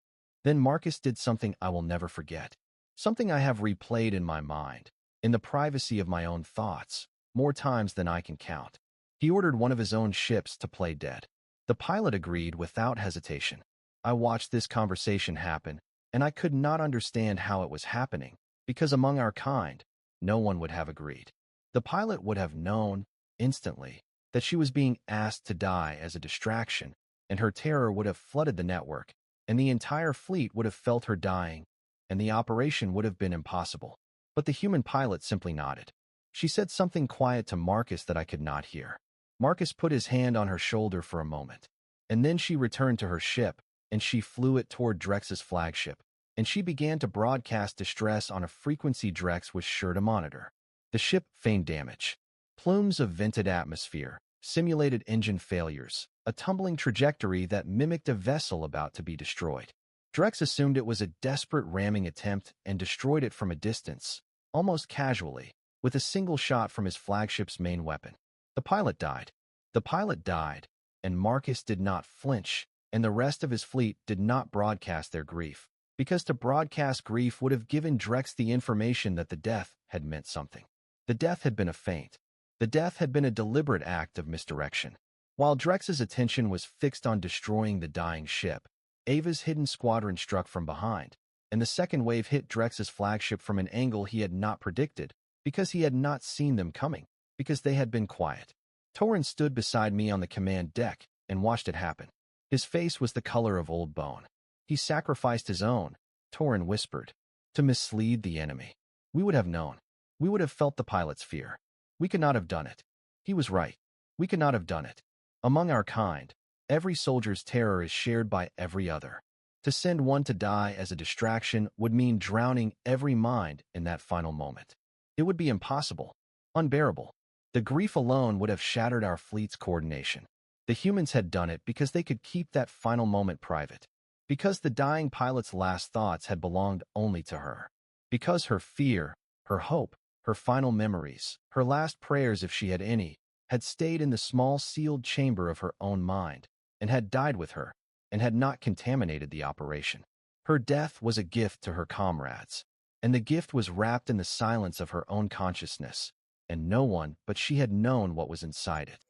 Then Marcus did something I will never forget. Something I have replayed in my mind, in the privacy of my own thoughts, more times than I can count. He ordered one of his own ships to play dead. The pilot agreed without hesitation. I watched this conversation happen, and I could not understand how it was happening, because among our kind, no one would have agreed. The pilot would have known, instantly, that she was being asked to die as a distraction, and her terror would have flooded the network, and the entire fleet would have felt her dying, and the operation would have been impossible. But the human pilot simply nodded. She said something quiet to Marcus that I could not hear. Marcus put his hand on her shoulder for a moment, and then she returned to her ship, and she flew it toward Drex's flagship, and she began to broadcast distress on a frequency Drex was sure to monitor. The ship feigned damage. Plumes of vented atmosphere, simulated engine failures, a tumbling trajectory that mimicked a vessel about to be destroyed. Drex assumed it was a desperate ramming attempt and destroyed it from a distance, almost casually, with a single shot from his flagship's main weapon. The pilot died. The pilot died, and Marcus did not flinch, and the rest of his fleet did not broadcast their grief, because to broadcast grief would have given Drex the information that the death had meant something. The death had been a feint. The death had been a deliberate act of misdirection. While Drex's attention was fixed on destroying the dying ship, Ava's hidden squadron struck from behind, and the second wave hit Drex's flagship from an angle he had not predicted, because he had not seen them coming, because they had been quiet. Torrin stood beside me on the command deck and watched it happen. His face was the color of old bone. He sacrificed his own, Torrin whispered, to mislead the enemy. We would have known. We would have felt the pilot's fear. We could not have done it. He was right. We could not have done it. Among our kind, every soldier's terror is shared by every other. To send one to die as a distraction would mean drowning every mind in that final moment. It would be impossible, unbearable. The grief alone would have shattered our fleet's coordination. The humans had done it because they could keep that final moment private. Because the dying pilot's last thoughts had belonged only to her. Because her fear, her hope, her final memories, her last prayers if she had any, had stayed in the small sealed chamber of her own mind, and had died with her, and had not contaminated the operation. Her death was a gift to her comrades, and the gift was wrapped in the silence of her own consciousness, and no one but she had known what was inside it.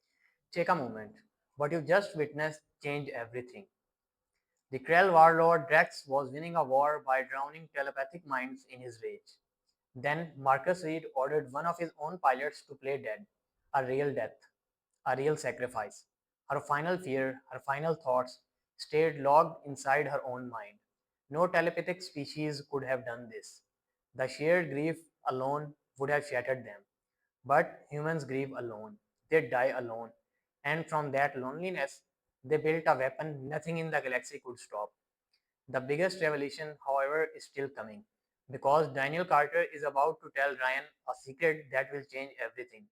Take a moment. What you just witnessed changed everything. The Krell warlord Drax was winning a war by drowning telepathic minds in his rage. Then Marcus Reed ordered one of his own pilots to play dead, a real death, a real sacrifice. Her final fear, her final thoughts stayed logged inside her own mind. No telepathic species could have done this. The shared grief alone would have shattered them. But humans grieve alone, they die alone, and from that loneliness, they built a weapon nothing in the galaxy could stop. The biggest revelation, however, is still coming, because Daniel Carter is about to tell Ryan a secret that will change everything.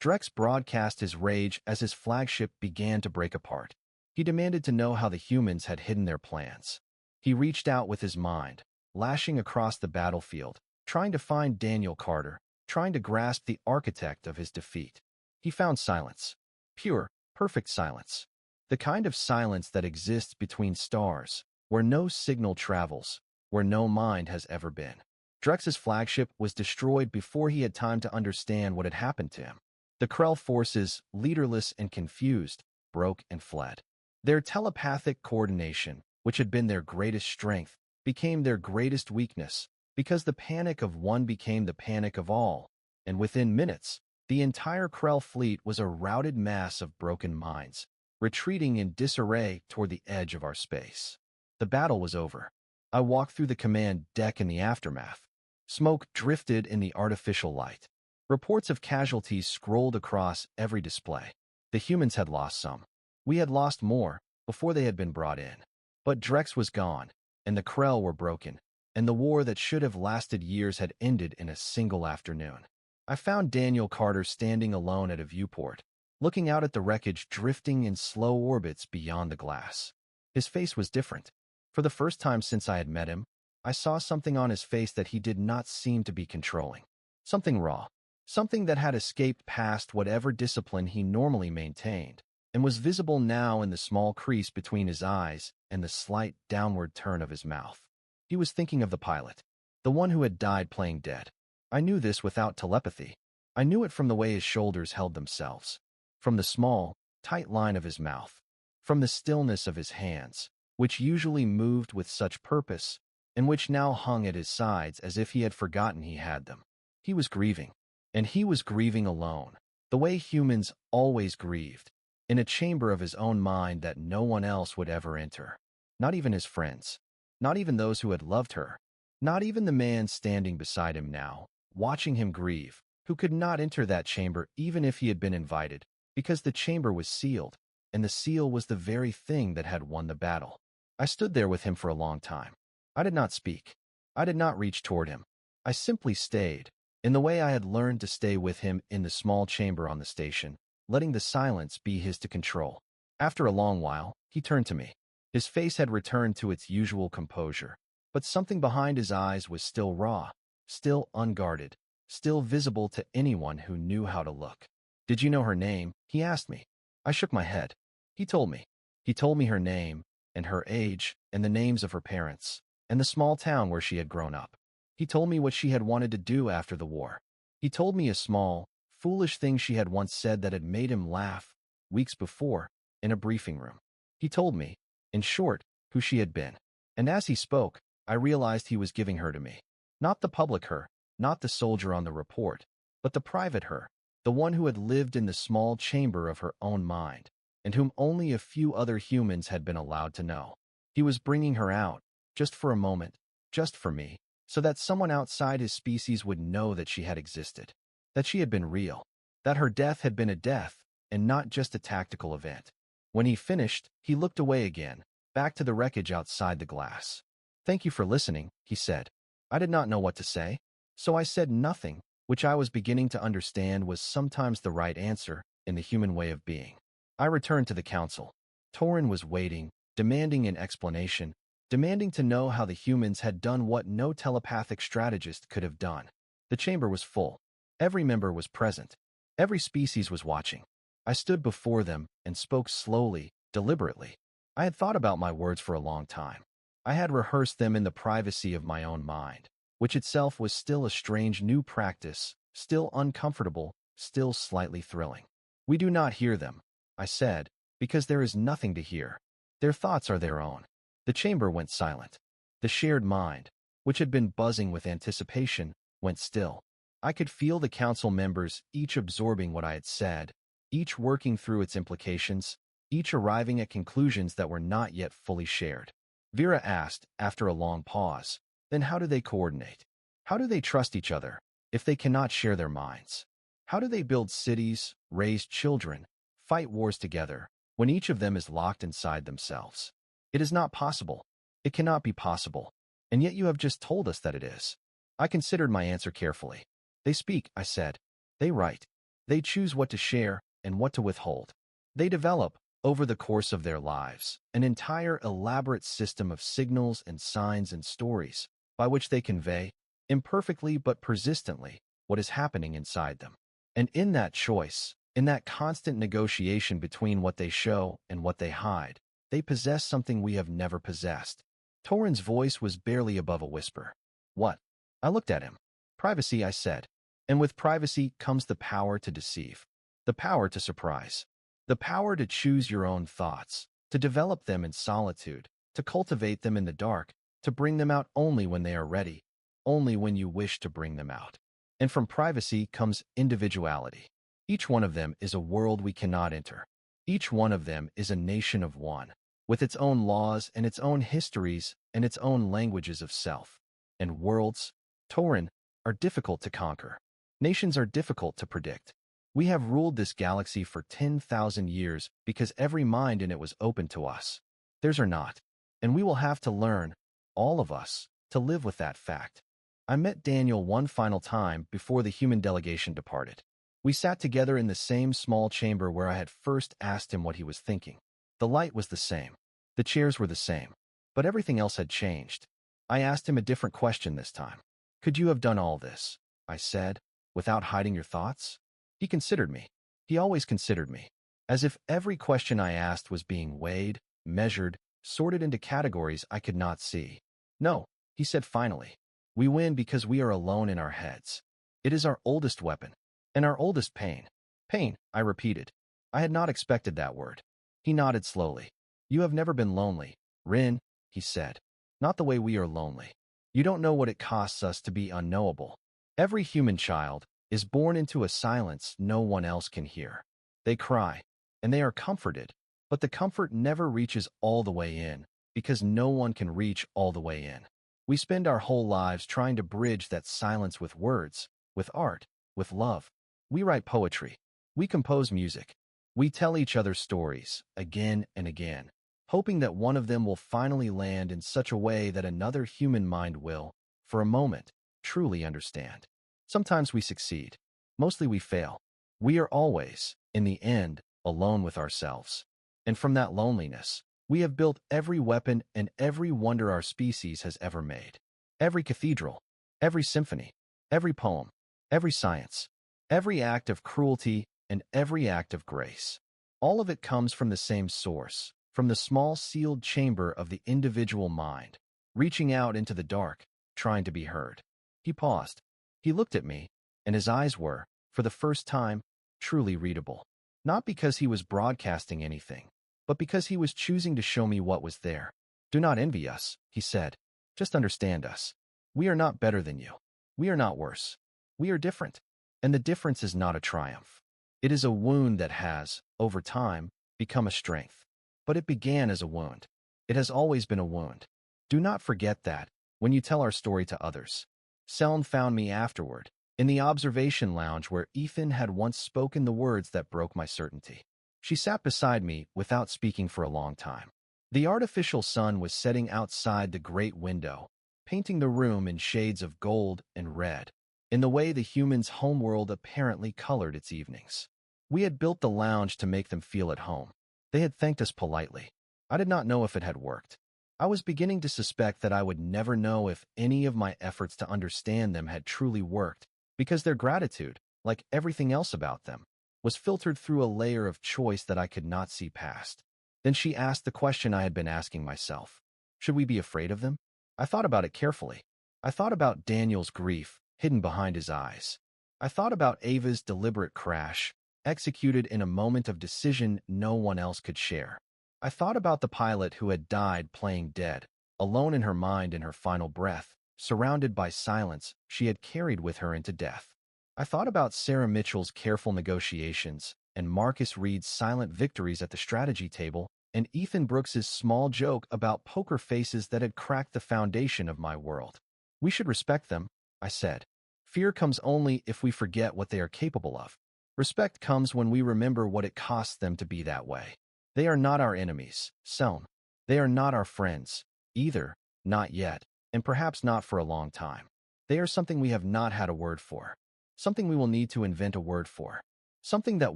Drex broadcast his rage as his flagship began to break apart. He demanded to know how the humans had hidden their plans. He reached out with his mind, lashing across the battlefield, trying to find Daniel Carter, trying to grasp the architect of his defeat. He found silence. Pure, perfect silence. The kind of silence that exists between stars, where no signal travels, where no mind has ever been. Drex's flagship was destroyed before he had time to understand what had happened to him. The Krell forces, leaderless and confused, broke and fled. Their telepathic coordination, which had been their greatest strength, became their greatest weakness, because the panic of one became the panic of all, and within minutes, the entire Krell fleet was a routed mass of broken minds, retreating in disarray toward the edge of our space. The battle was over. I walked through the command deck in the aftermath. Smoke drifted in the artificial light. Reports of casualties scrolled across every display. The humans had lost some. We had lost more before they had been brought in. But Drex was gone, and the Krell were broken, and the war that should have lasted years had ended in a single afternoon. I found Daniel Carter standing alone at a viewport, looking out at the wreckage drifting in slow orbits beyond the glass. His face was different. For the first time since I had met him, I saw something on his face that he did not seem to be controlling. Something raw. Something that had escaped past whatever discipline he normally maintained. and was visible now in the small crease between his eyes and the slight downward turn of his mouth. He was thinking of the pilot, the one who had died playing dead. I knew this without telepathy. I knew it from the way his shoulders held themselves, from the small, tight line of his mouth, from the stillness of his hands, which usually moved with such purpose, and which now hung at his sides as if he had forgotten he had them. He was grieving, and he was grieving alone, the way humans always grieved, in a chamber of his own mind that no one else would ever enter. Not even his friends, not even those who had loved her, not even the man standing beside him now, watching him grieve, who could not enter that chamber even if he had been invited, because the chamber was sealed, and the seal was the very thing that had won the battle. I stood there with him for a long time. I did not speak. I did not reach toward him. I simply stayed, in the way I had learned to stay with him in the small chamber on the station, letting the silence be his to control. After a long while, he turned to me. His face had returned to its usual composure, but something behind his eyes was still raw, still unguarded, still visible to anyone who knew how to look. "Did you know her name?" he asked me. I shook my head. He told me. He told me her name, and her age, and the names of her parents, and the small town where she had grown up. He told me what she had wanted to do after the war. He told me a small, foolish thing she had once said that had made him laugh, weeks before, in a briefing room. He told me, in short, who she had been. And as he spoke, I realized he was giving her to me. Not the public her, not the soldier on the report, but the private her, the one who had lived in the small chamber of her own mind, and whom only a few other humans had been allowed to know. He was bringing her out, just for a moment, just for me, so that someone outside his species would know that she had existed, that she had been real, that her death had been a death, and not just a tactical event. When he finished, he looked away again, back to the wreckage outside the glass. "Thank you for listening," he said. I did not know what to say, so I said nothing, which I was beginning to understand was sometimes the right answer in the human way of being. I returned to the council. Torin was waiting, demanding an explanation, demanding to know how the humans had done what no telepathic strategist could have done. The chamber was full. Every member was present. Every species was watching. I stood before them and spoke slowly, deliberately. I had thought about my words for a long time. I had rehearsed them in the privacy of my own mind, which itself was still a strange new practice, still uncomfortable, still slightly thrilling. "We do not hear them," I said, "because there is nothing to hear. Their thoughts are their own." The chamber went silent. The shared mind, which had been buzzing with anticipation, went still. I could feel the council members each absorbing what I had said, each working through its implications, each arriving at conclusions that were not yet fully shared. Vera asked, after a long pause, "Then how do they coordinate? How do they trust each other, if they cannot share their minds? How do they build cities, raise children, fight wars together, when each of them is locked inside themselves? It is not possible. It cannot be possible. And yet you have just told us that it is." I considered my answer carefully. "They speak," I said. "They write. They choose what to share and what to withhold. They develop, over the course of their lives, an entire elaborate system of signals and signs and stories by which they convey, imperfectly but persistently, what is happening inside them. And in that choice, in that constant negotiation between what they show and what they hide, they possess something we have never possessed." Torin's voice was barely above a whisper. "What?" I looked at him. "Privacy," I said. "And with privacy comes the power to deceive, the power to surprise, the power to choose your own thoughts, to develop them in solitude, to cultivate them in the dark, to bring them out only when they are ready, only when you wish to bring them out. And from privacy comes individuality. Each one of them is a world we cannot enter. Each one of them is a nation of one, with its own laws and its own histories and its own languages of self. And worlds, Torin, are difficult to conquer. Nations are difficult to predict. We have ruled this galaxy for 10,000 years because every mind in it was open to us. Theirs are not. And we will have to learn, all of us, to live with that fact." I met Daniel one final time before the human delegation departed. We sat together in the same small chamber where I had first asked him what he was thinking. The light was the same. The chairs were the same. But everything else had changed. I asked him a different question this time. "Could you have done all this," I said, "without hiding your thoughts?" He considered me. He always considered me. as if every question I asked was being weighed, measured, sorted into categories I could not see. No, he said finally. We win because we are alone in our heads. It is our oldest weapon, and our oldest pain. Pain, I repeated. I had not expected that word. He nodded slowly. You have never been lonely, Rin, he said. Not the way we are lonely. You don't know what it costs us to be unknowable. Every human child is born into a silence no one else can hear. They cry, and they are comforted, but the comfort never reaches all the way in, because no one can reach all the way in. We spend our whole lives trying to bridge that silence with words, with art, with love. We write poetry. We compose music. We tell each other stories, again and again, hoping that one of them will finally land in such a way that another human mind will, for a moment, truly understand. Sometimes we succeed. Mostly we fail. We are always, in the end, alone with ourselves. And from that loneliness, we have built every weapon and every wonder our species has ever made. Every cathedral, every symphony, every poem, every science, every act of cruelty, and every act of grace. All of it comes from the same source, from the small sealed chamber of the individual mind, reaching out into the dark, trying to be heard. He paused. He looked at me, and his eyes were, for the first time, truly readable. Not because he was broadcasting anything, but because he was choosing to show me what was there. Do not envy us, he said. Just understand us. We are not better than you. We are not worse. We are different. And the difference is not a triumph. It is a wound that has, over time, become a strength. But it began as a wound. It has always been a wound. Do not forget that, when you tell our story to others. Selm found me afterward, in the observation lounge where Ethan had once spoken the words that broke my certainty. She sat beside me without speaking for a long time. The artificial sun was setting outside the great window, painting the room in shades of gold and red, in the way the humans' homeworld apparently colored its evenings. We had built the lounge to make them feel at home. They had thanked us politely. I did not know if it had worked. I was beginning to suspect that I would never know if any of my efforts to understand them had truly worked, because their gratitude, like everything else about them, was filtered through a layer of choice that I could not see past. Then she asked the question I had been asking myself. Should we be afraid of them? I thought about it carefully. I thought about Daniel's grief, hidden behind his eyes. I thought about Ava's deliberate crash, executed in a moment of decision no one else could share. I thought about the pilot who had died playing dead, alone in her mind in her final breath, surrounded by silence she had carried with her into death. I thought about Sarah Mitchell's careful negotiations, and Marcus Reed's silent victories at the strategy table, and Ethan Brooks's small joke about poker faces that had cracked the foundation of my world. We should respect them, I said. Fear comes only if we forget what they are capable of. Respect comes when we remember what it costs them to be that way. They are not our enemies, Selm. They are not our friends, either, not yet, and perhaps not for a long time. They are something we have not had a word for. Something we will need to invent a word for. Something that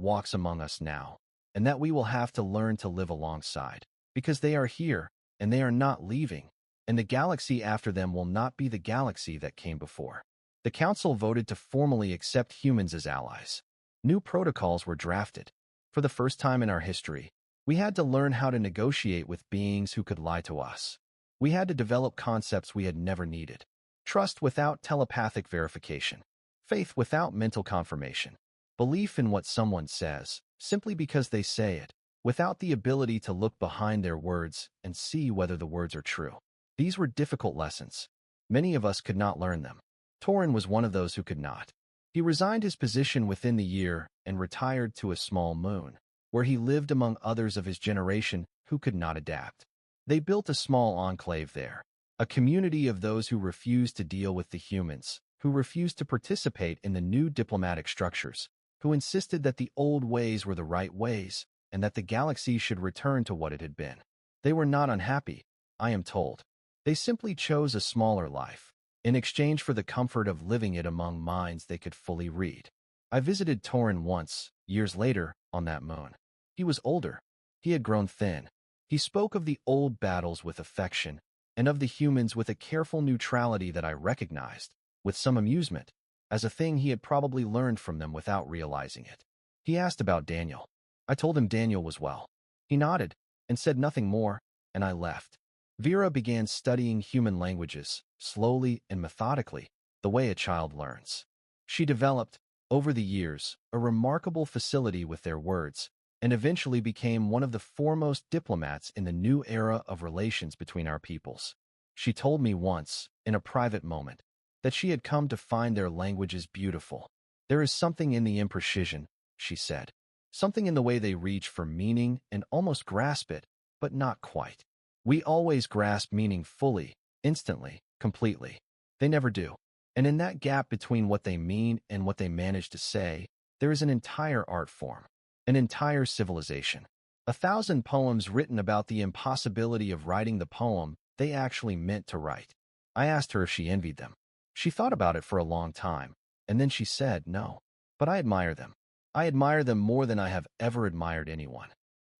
walks among us now, and that we will have to learn to live alongside. Because they are here, and they are not leaving, and the galaxy after them will not be the galaxy that came before. The Council voted to formally accept humans as allies. New protocols were drafted. For the first time in our history, we had to learn how to negotiate with beings who could lie to us. We had to develop concepts we had never needed. Trust without telepathic verification. Faith without mental confirmation. Belief in what someone says, simply because they say it, without the ability to look behind their words and see whether the words are true. These were difficult lessons. Many of us could not learn them. Torin was one of those who could not. He resigned his position within the year and retired to a small moon, where he lived among others of his generation who could not adapt. They built a small enclave there, a community of those who refused to deal with the humans, who refused to participate in the new diplomatic structures, who insisted that the old ways were the right ways, and that the galaxy should return to what it had been. They were not unhappy, I am told. They simply chose a smaller life, in exchange for the comfort of living it among minds they could fully read. I visited Torin once, years later, on that moon. He was older. He had grown thin. He spoke of the old battles with affection, and of the humans with a careful neutrality that I recognized, with some amusement, as a thing he had probably learned from them without realizing it. He asked about Daniel. I told him Daniel was well. He nodded and said nothing more, and I left. Vera began studying human languages, slowly and methodically, the way a child learns. She developed, over the years, a remarkable facility with their words, and eventually became one of the foremost diplomats in the new era of relations between our peoples. She told me once, in a private moment, that she had come to find their languages beautiful. There is something in the imprecision, she said. Something in the way they reach for meaning and almost grasp it, but not quite. We always grasp meaning fully, instantly, completely. They never do. And in that gap between what they mean and what they manage to say, there is an entire art form, an entire civilization. 1,000 poems written about the impossibility of writing the poem they actually meant to write. I asked her if she envied them. She thought about it for a long time, and then she said no. But I admire them. I admire them more than I have ever admired anyone.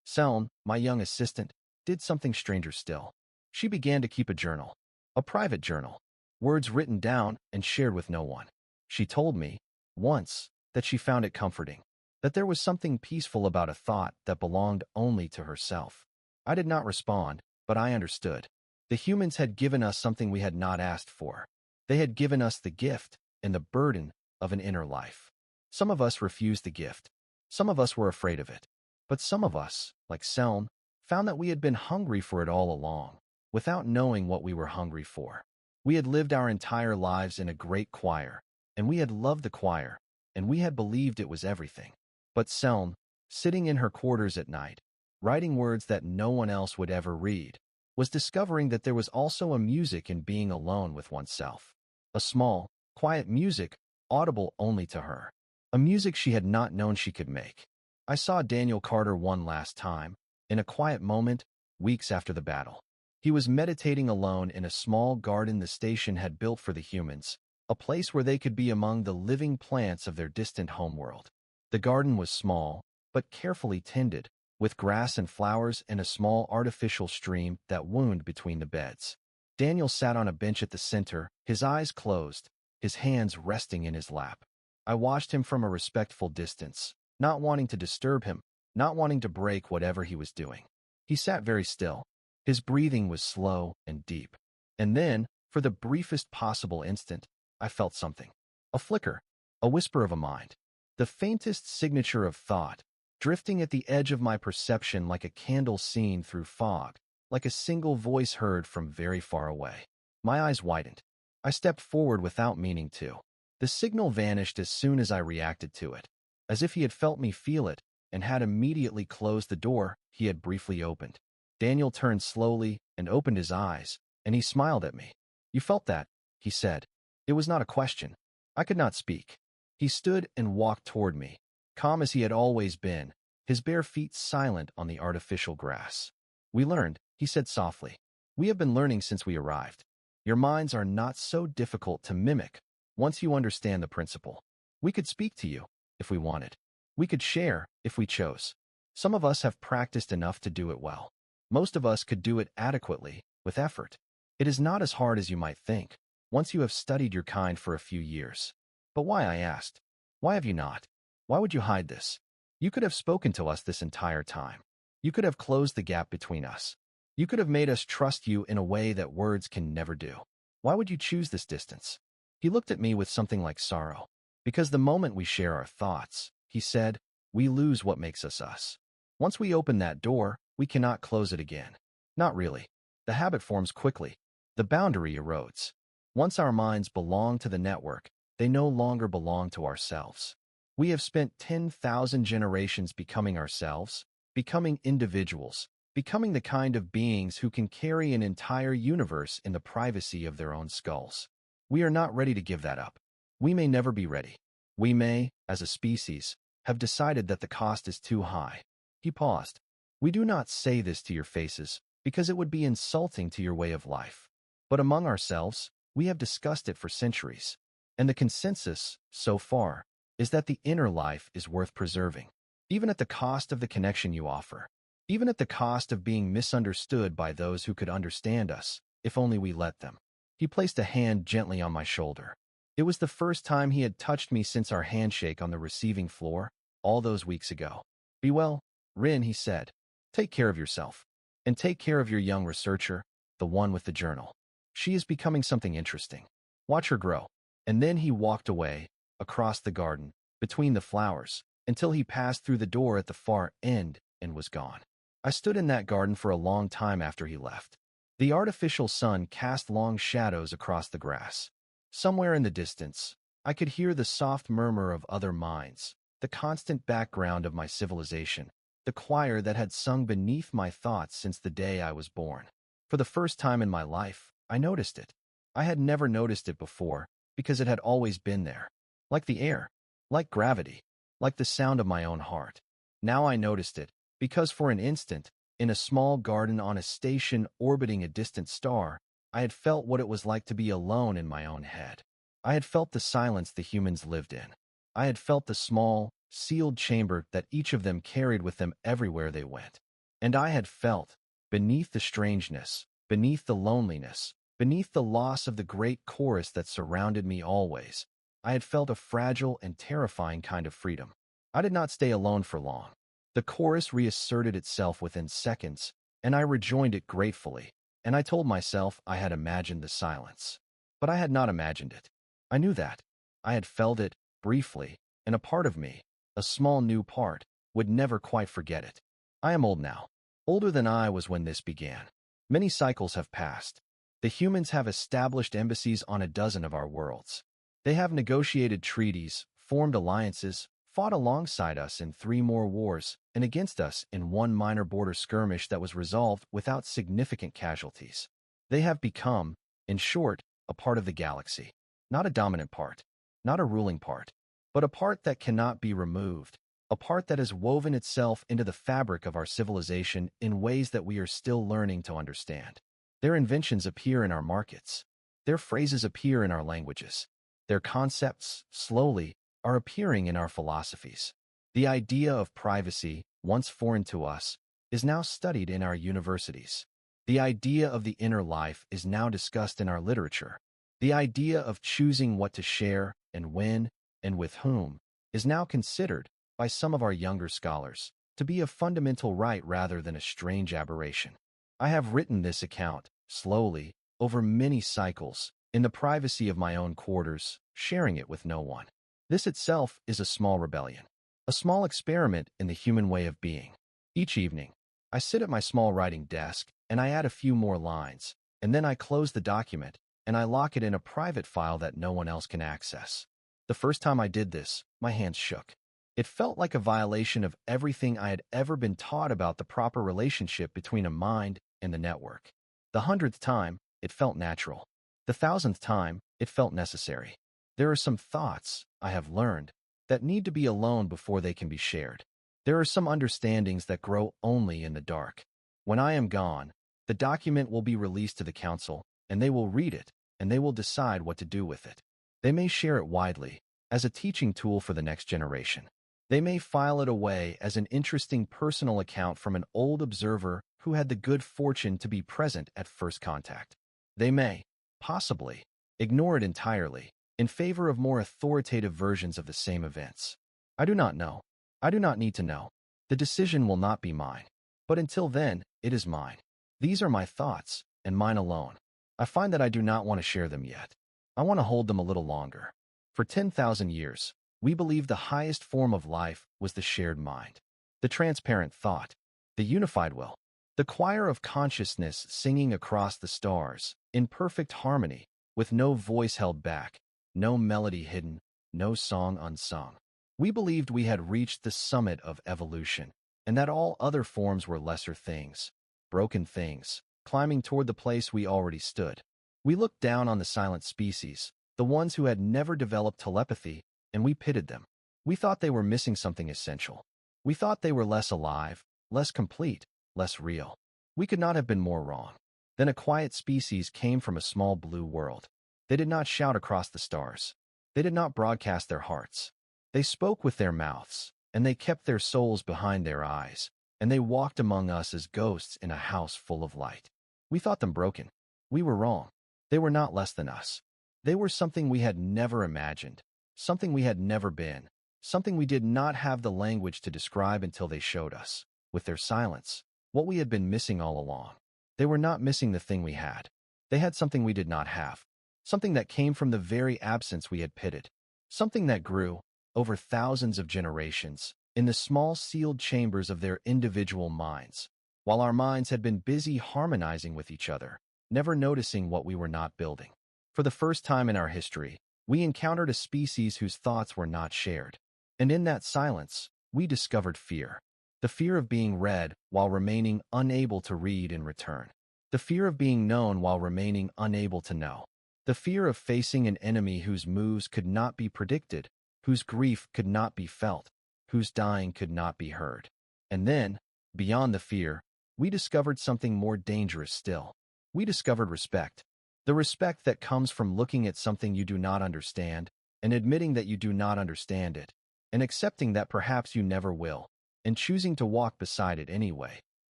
Selm, my young assistant, did something stranger still. She began to keep a journal, a private journal, words written down and shared with no one. She told me, once, that she found it comforting, that there was something peaceful about a thought that belonged only to herself. I did not respond, but I understood. The humans had given us something we had not asked for. They had given us the gift and the burden of an inner life. Some of us refused the gift. Some of us were afraid of it. But some of us, like Selm, found that we had been hungry for it all along, without knowing what we were hungry for. We had lived our entire lives in a great choir, and we had loved the choir, and we had believed it was everything. But Selm, sitting in her quarters at night, writing words that no one else would ever read, was discovering that there was also a music in being alone with oneself. A small, quiet music, audible only to her. A music she had not known she could make. I saw Daniel Carter one last time, in a quiet moment, weeks after the battle. He was meditating alone in a small garden the station had built for the humans, a place where they could be among the living plants of their distant homeworld. The garden was small, but carefully tended, with grass and flowers and a small artificial stream that wound between the beds. Daniel sat on a bench at the center, his eyes closed, his hands resting in his lap. I watched him from a respectful distance, not wanting to disturb him, not wanting to break whatever he was doing. He sat very still. His breathing was slow and deep. And then, for the briefest possible instant, I felt something. A flicker, a whisper of a mind. The faintest signature of thought, drifting at the edge of my perception like a candle seen through fog, like a single voice heard from very far away. My eyes widened. I stepped forward without meaning to. The signal vanished as soon as I reacted to it, as if he had felt me feel it and had immediately closed the door he had briefly opened. Daniel turned slowly and opened his eyes, and he smiled at me. "You felt that," he said. It was not a question. I could not speak. He stood and walked toward me, calm as he had always been, his bare feet silent on the artificial grass. "We learned," he said softly. "We have been learning since we arrived. Your minds are not so difficult to mimic once you understand the principle. We could speak to you, if we wanted. We could share, if we chose. Some of us have practiced enough to do it well. Most of us could do it adequately, with effort. It is not as hard as you might think, once you have studied your kind for a few years. But why, I asked? Why have you not? Why would you hide this? You could have spoken to us this entire time. You could have closed the gap between us. You could have made us trust you in a way that words can never do. Why would you choose this distance?" He looked at me with something like sorrow. "Because the moment we share our thoughts," he said, "we lose what makes us us. Once we open that door, we cannot close it again. Not really. The habit forms quickly. The boundary erodes. Once our minds belong to the network, they no longer belong to ourselves. We have spent 10,000 generations becoming ourselves, becoming individuals, becoming the kind of beings who can carry an entire universe in the privacy of their own skulls. We are not ready to give that up. We may never be ready. We may, as a species, have decided that the cost is too high." He paused. "We do not say this to your faces, because it would be insulting to your way of life. But among ourselves, we have discussed it for centuries. And the consensus, so far, is that the inner life is worth preserving, even at the cost of the connection you offer, even at the cost of being misunderstood by those who could understand us, if only we let them." He placed a hand gently on my shoulder. It was the first time he had touched me since our handshake on the receiving floor, all those weeks ago. "Be well," Rin, he said, take care of yourself. And take care of your young researcher, the one with the journal. She is becoming something interesting. Watch her grow. And then he walked away, across the garden, between the flowers, until he passed through the door at the far end and was gone. I stood in that garden for a long time after he left. The artificial sun cast long shadows across the grass. Somewhere in the distance, I could hear the soft murmur of other minds, the constant background of my civilization, the choir that had sung beneath my thoughts since the day I was born. For the first time in my life, I noticed it. I had never noticed it before, because it had always been there. Like the air, like gravity, like the sound of my own heart. Now I noticed it, because for an instant, in a small garden on a station orbiting a distant star, I had felt what it was like to be alone in my own head. I had felt the silence the humans lived in. I had felt the small, sealed chamber that each of them carried with them everywhere they went. And I had felt, beneath the strangeness, beneath the loneliness, beneath the loss of the great chorus that surrounded me always, I had felt a fragile and terrifying kind of freedom. I did not stay alone for long. The chorus reasserted itself within seconds, and I rejoined it gratefully, and I told myself I had imagined the silence. But I had not imagined it. I knew that. I had felt it, briefly, and a part of me, a small new part, would never quite forget it. I am old now. Older than I was when this began. Many cycles have passed. The humans have established embassies on a dozen of our worlds. They have negotiated treaties, formed alliances, fought alongside us in 3 more wars, and against us in 1 minor border skirmish that was resolved without significant casualties. They have become, in short, a part of the galaxy. Not a dominant part, not a ruling part, but a part that cannot be removed, a part that has woven itself into the fabric of our civilization in ways that we are still learning to understand. Their inventions appear in our markets. Their phrases appear in our languages. Their concepts, slowly, are appearing in our philosophies. The idea of privacy, once foreign to us, is now studied in our universities. The idea of the inner life is now discussed in our literature. The idea of choosing what to share and when and with whom is now considered, by some of our younger scholars, to be a fundamental right rather than a strange aberration. I have written this account, slowly, over many cycles, in the privacy of my own quarters, sharing it with no one. This itself is a small rebellion, a small experiment in the human way of being. Each evening, I sit at my small writing desk, and I add a few more lines, and then I close the document, and I lock it in a private file that no one else can access. The first time I did this, my hands shook. It felt like a violation of everything I had ever been taught about the proper relationship between a mind and the network. The 100th time, it felt natural. The 1,000th time, it felt necessary. There are some thoughts, I have learned, that need to be alone before they can be shared. There are some understandings that grow only in the dark. When I am gone, the document will be released to the council, and they will read it, and they will decide what to do with it. They may share it widely, as a teaching tool for the next generation. They may file it away as an interesting personal account from an old observer who had the good fortune to be present at first contact. They may, possibly, ignore it entirely, in favor of more authoritative versions of the same events. I do not know. I do not need to know. The decision will not be mine. But until then, it is mine. These are my thoughts, and mine alone. I find that I do not want to share them yet. I want to hold them a little longer. For 10,000 years, we believed the highest form of life was the shared mind, the transparent thought, the unified will, the choir of consciousness singing across the stars, in perfect harmony, with no voice held back, no melody hidden, no song unsung. We believed we had reached the summit of evolution, and that all other forms were lesser things, broken things, climbing toward the place we already stood. We looked down on the silent species, the ones who had never developed telepathy, and we pitied them. We thought they were missing something essential. We thought they were less alive, less complete, less real. We could not have been more wrong. Then a quiet species came from a small blue world. They did not shout across the stars. They did not broadcast their hearts. They spoke with their mouths, and they kept their souls behind their eyes, and they walked among us as ghosts in a house full of light. We thought them broken. We were wrong. They were not less than us. They were something we had never imagined, something we had never been, something we did not have the language to describe until they showed us. with their silence, what we had been missing all along. They were not missing the thing we had. They had something we did not have, something that came from the very absence we had pitted, something that grew, over thousands of generations, in the small sealed chambers of their individual minds, while our minds had been busy harmonizing with each other, never noticing what we were not building. For the first time in our history, we encountered a species whose thoughts were not shared. And in that silence, we discovered fear. The fear of being read while remaining unable to read in return. The fear of being known while remaining unable to know. The fear of facing an enemy whose moves could not be predicted, whose grief could not be felt, whose dying could not be heard. And then, beyond the fear, we discovered something more dangerous still. We discovered respect. The respect that comes from looking at something you do not understand, and admitting that you do not understand it, and accepting that perhaps you never will, and choosing to walk beside it anyway,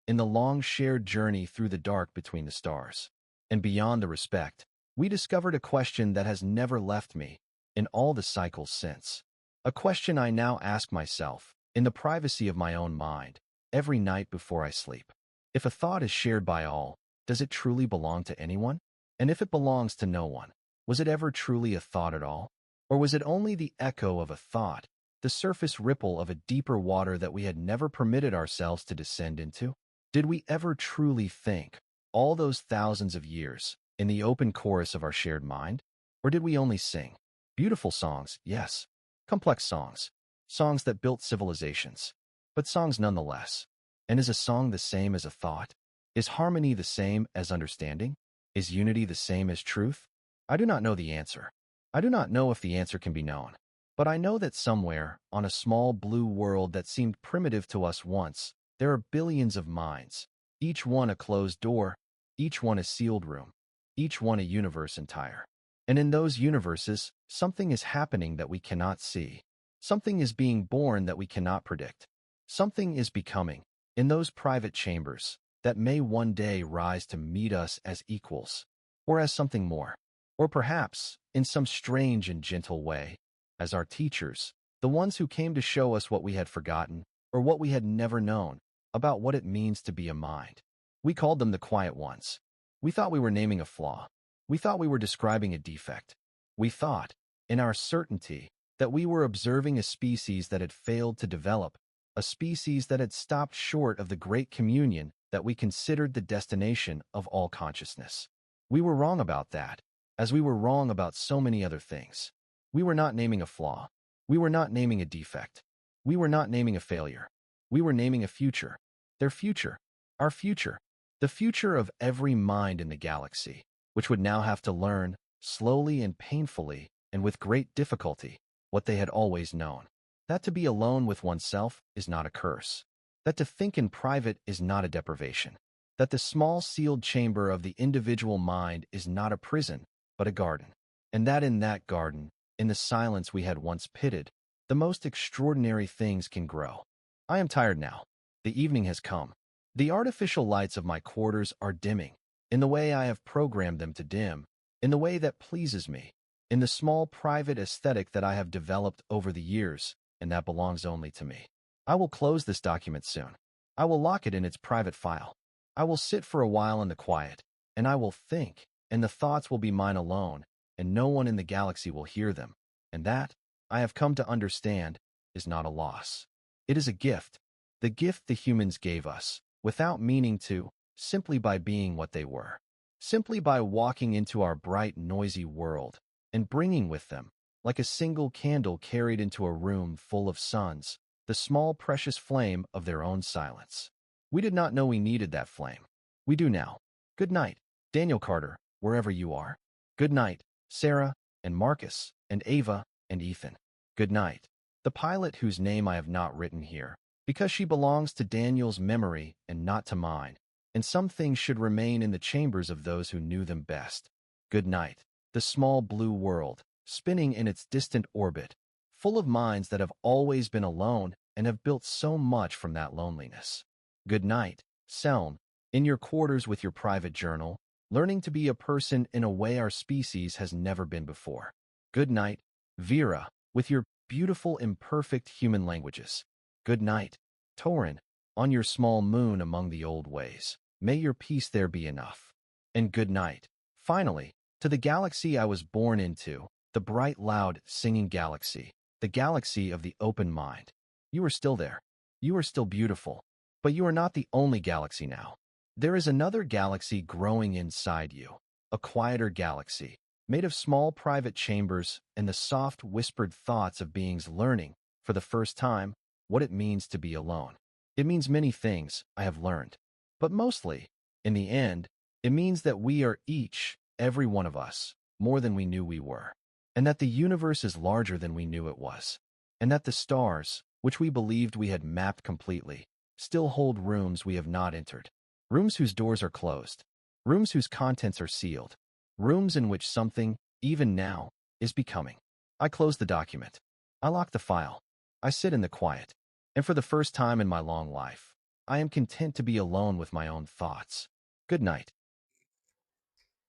in the long shared journey through the dark between the stars. And beyond the respect, we discovered a question that has never left me in all the cycles since. A question I now ask myself, in the privacy of my own mind, every night before I sleep. If a thought is shared by all, does it truly belong to anyone? And if it belongs to no one, was it ever truly a thought at all? Or was it only the echo of a thought, the surface ripple of a deeper water that we had never permitted ourselves to descend into? Did we ever truly think, all those thousands of years, in the open chorus of our shared mind? Or did we only sing? Beautiful songs, yes. Complex songs. Songs that built civilizations. But songs nonetheless. And is a song the same as a thought? Is harmony the same as understanding? Is unity the same as truth? I do not know the answer. I do not know if the answer can be known. But I know that somewhere, on a small blue world that seemed primitive to us once, there are billions of minds, each one a closed door, each one a sealed room, each one a universe entire. And in those universes, something is happening that we cannot see. Something is being born that we cannot predict. Something is becoming, in those private chambers, that may one day rise to meet us as equals, or as something more, or perhaps, in some strange and gentle way, as our teachers, the ones who came to show us what we had forgotten, or what we had never known, about what it means to be a mind. We called them the quiet ones. We thought we were naming a flaw. We thought we were describing a defect. We thought, in our certainty, that we were observing a species that had failed to develop, a species that had stopped short of the great communion that we considered the destination of all consciousness. We were wrong about that, as we were wrong about so many other things. We were not naming a flaw. We were not naming a defect. We were not naming a failure. We were naming a future. Their future. Our future. The future of every mind in the galaxy, which would now have to learn, slowly and painfully, and with great difficulty, what they had always known. That to be alone with oneself is not a curse. That to think in private is not a deprivation. That the small sealed chamber of the individual mind is not a prison, but a garden. And that in that garden, in the silence we had once pitted, the most extraordinary things can grow. I am tired now. The evening has come. The artificial lights of my quarters are dimming, in the way I have programmed them to dim, in the way that pleases me, in the small private aesthetic that I have developed over the years, and that belongs only to me. I will close this document soon. I will lock it in its private file. I will sit for a while in the quiet, and I will think, and the thoughts will be mine alone, and no one in the galaxy will hear them. And that, I have come to understand, is not a loss. It is a gift, the gift the humans gave us, without meaning to, simply by being what they were. Simply by walking into our bright, noisy world, and bringing with them, like a single candle carried into a room full of suns, the small precious flame of their own silence. We did not know we needed that flame. We do now. Good night, Daniel Carter, wherever you are. Good night, Sarah, and Marcus, and Ava, and Ethan. Good night. The pilot whose name I have not written here, because she belongs to Daniel's memory and not to mine, and some things should remain in the chambers of those who knew them best. Good night, the small blue world, spinning in its distant orbit, full of minds that have always been alone and have built so much from that loneliness. Good night, Selm, in your quarters with your private journal, learning to be a person in a way our species has never been before. Good night, Vera, with your beautiful imperfect human languages. Good night, Torin, on your small moon among the old ways. May your peace there be enough. And good night. Finally, to the galaxy I was born into, the bright, loud, singing galaxy, the galaxy of the open mind. You are still there. You are still beautiful. But you are not the only galaxy now. There is another galaxy growing inside you, a quieter galaxy, made of small private chambers and the soft whispered thoughts of beings learning, for the first time, what it means to be alone. It means many things, I have learned. But mostly, in the end, it means that we are each, every one of us, more than we knew we were, and that the universe is larger than we knew it was, and that the stars, which we believed we had mapped completely, still hold rooms we have not entered, rooms whose doors are closed, rooms whose contents are sealed, rooms in which something, even now, is becoming. I close the document. I lock the file. I sit in the quiet. And for the first time in my long life, I am content to be alone with my own thoughts. Good night.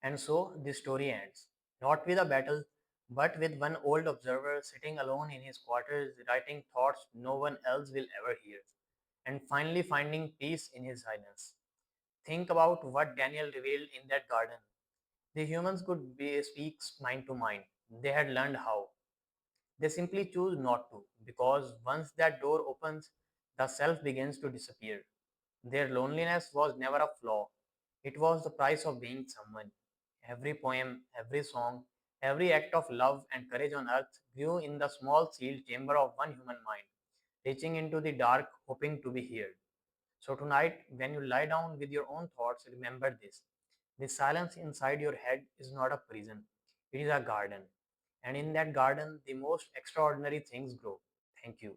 And so the story ends, not with a battle, but with one old observer sitting alone in his quarters, writing thoughts no one else will ever hear, and finally finding peace in his silence. Think about what Daniel revealed in that garden. The humans could speak mind to mind. They had learned how. They simply choose not to, because once that door opens, the self begins to disappear. Their loneliness was never a flaw, it was the price of being someone. Every poem, every song, every act of love and courage on earth grew in the small sealed chamber of one human mind, reaching into the dark, hoping to be heard. So, tonight, when you lie down with your own thoughts, remember this: the silence inside your head is not a prison, it is a garden. And in that garden, the most extraordinary things grow. Thank you.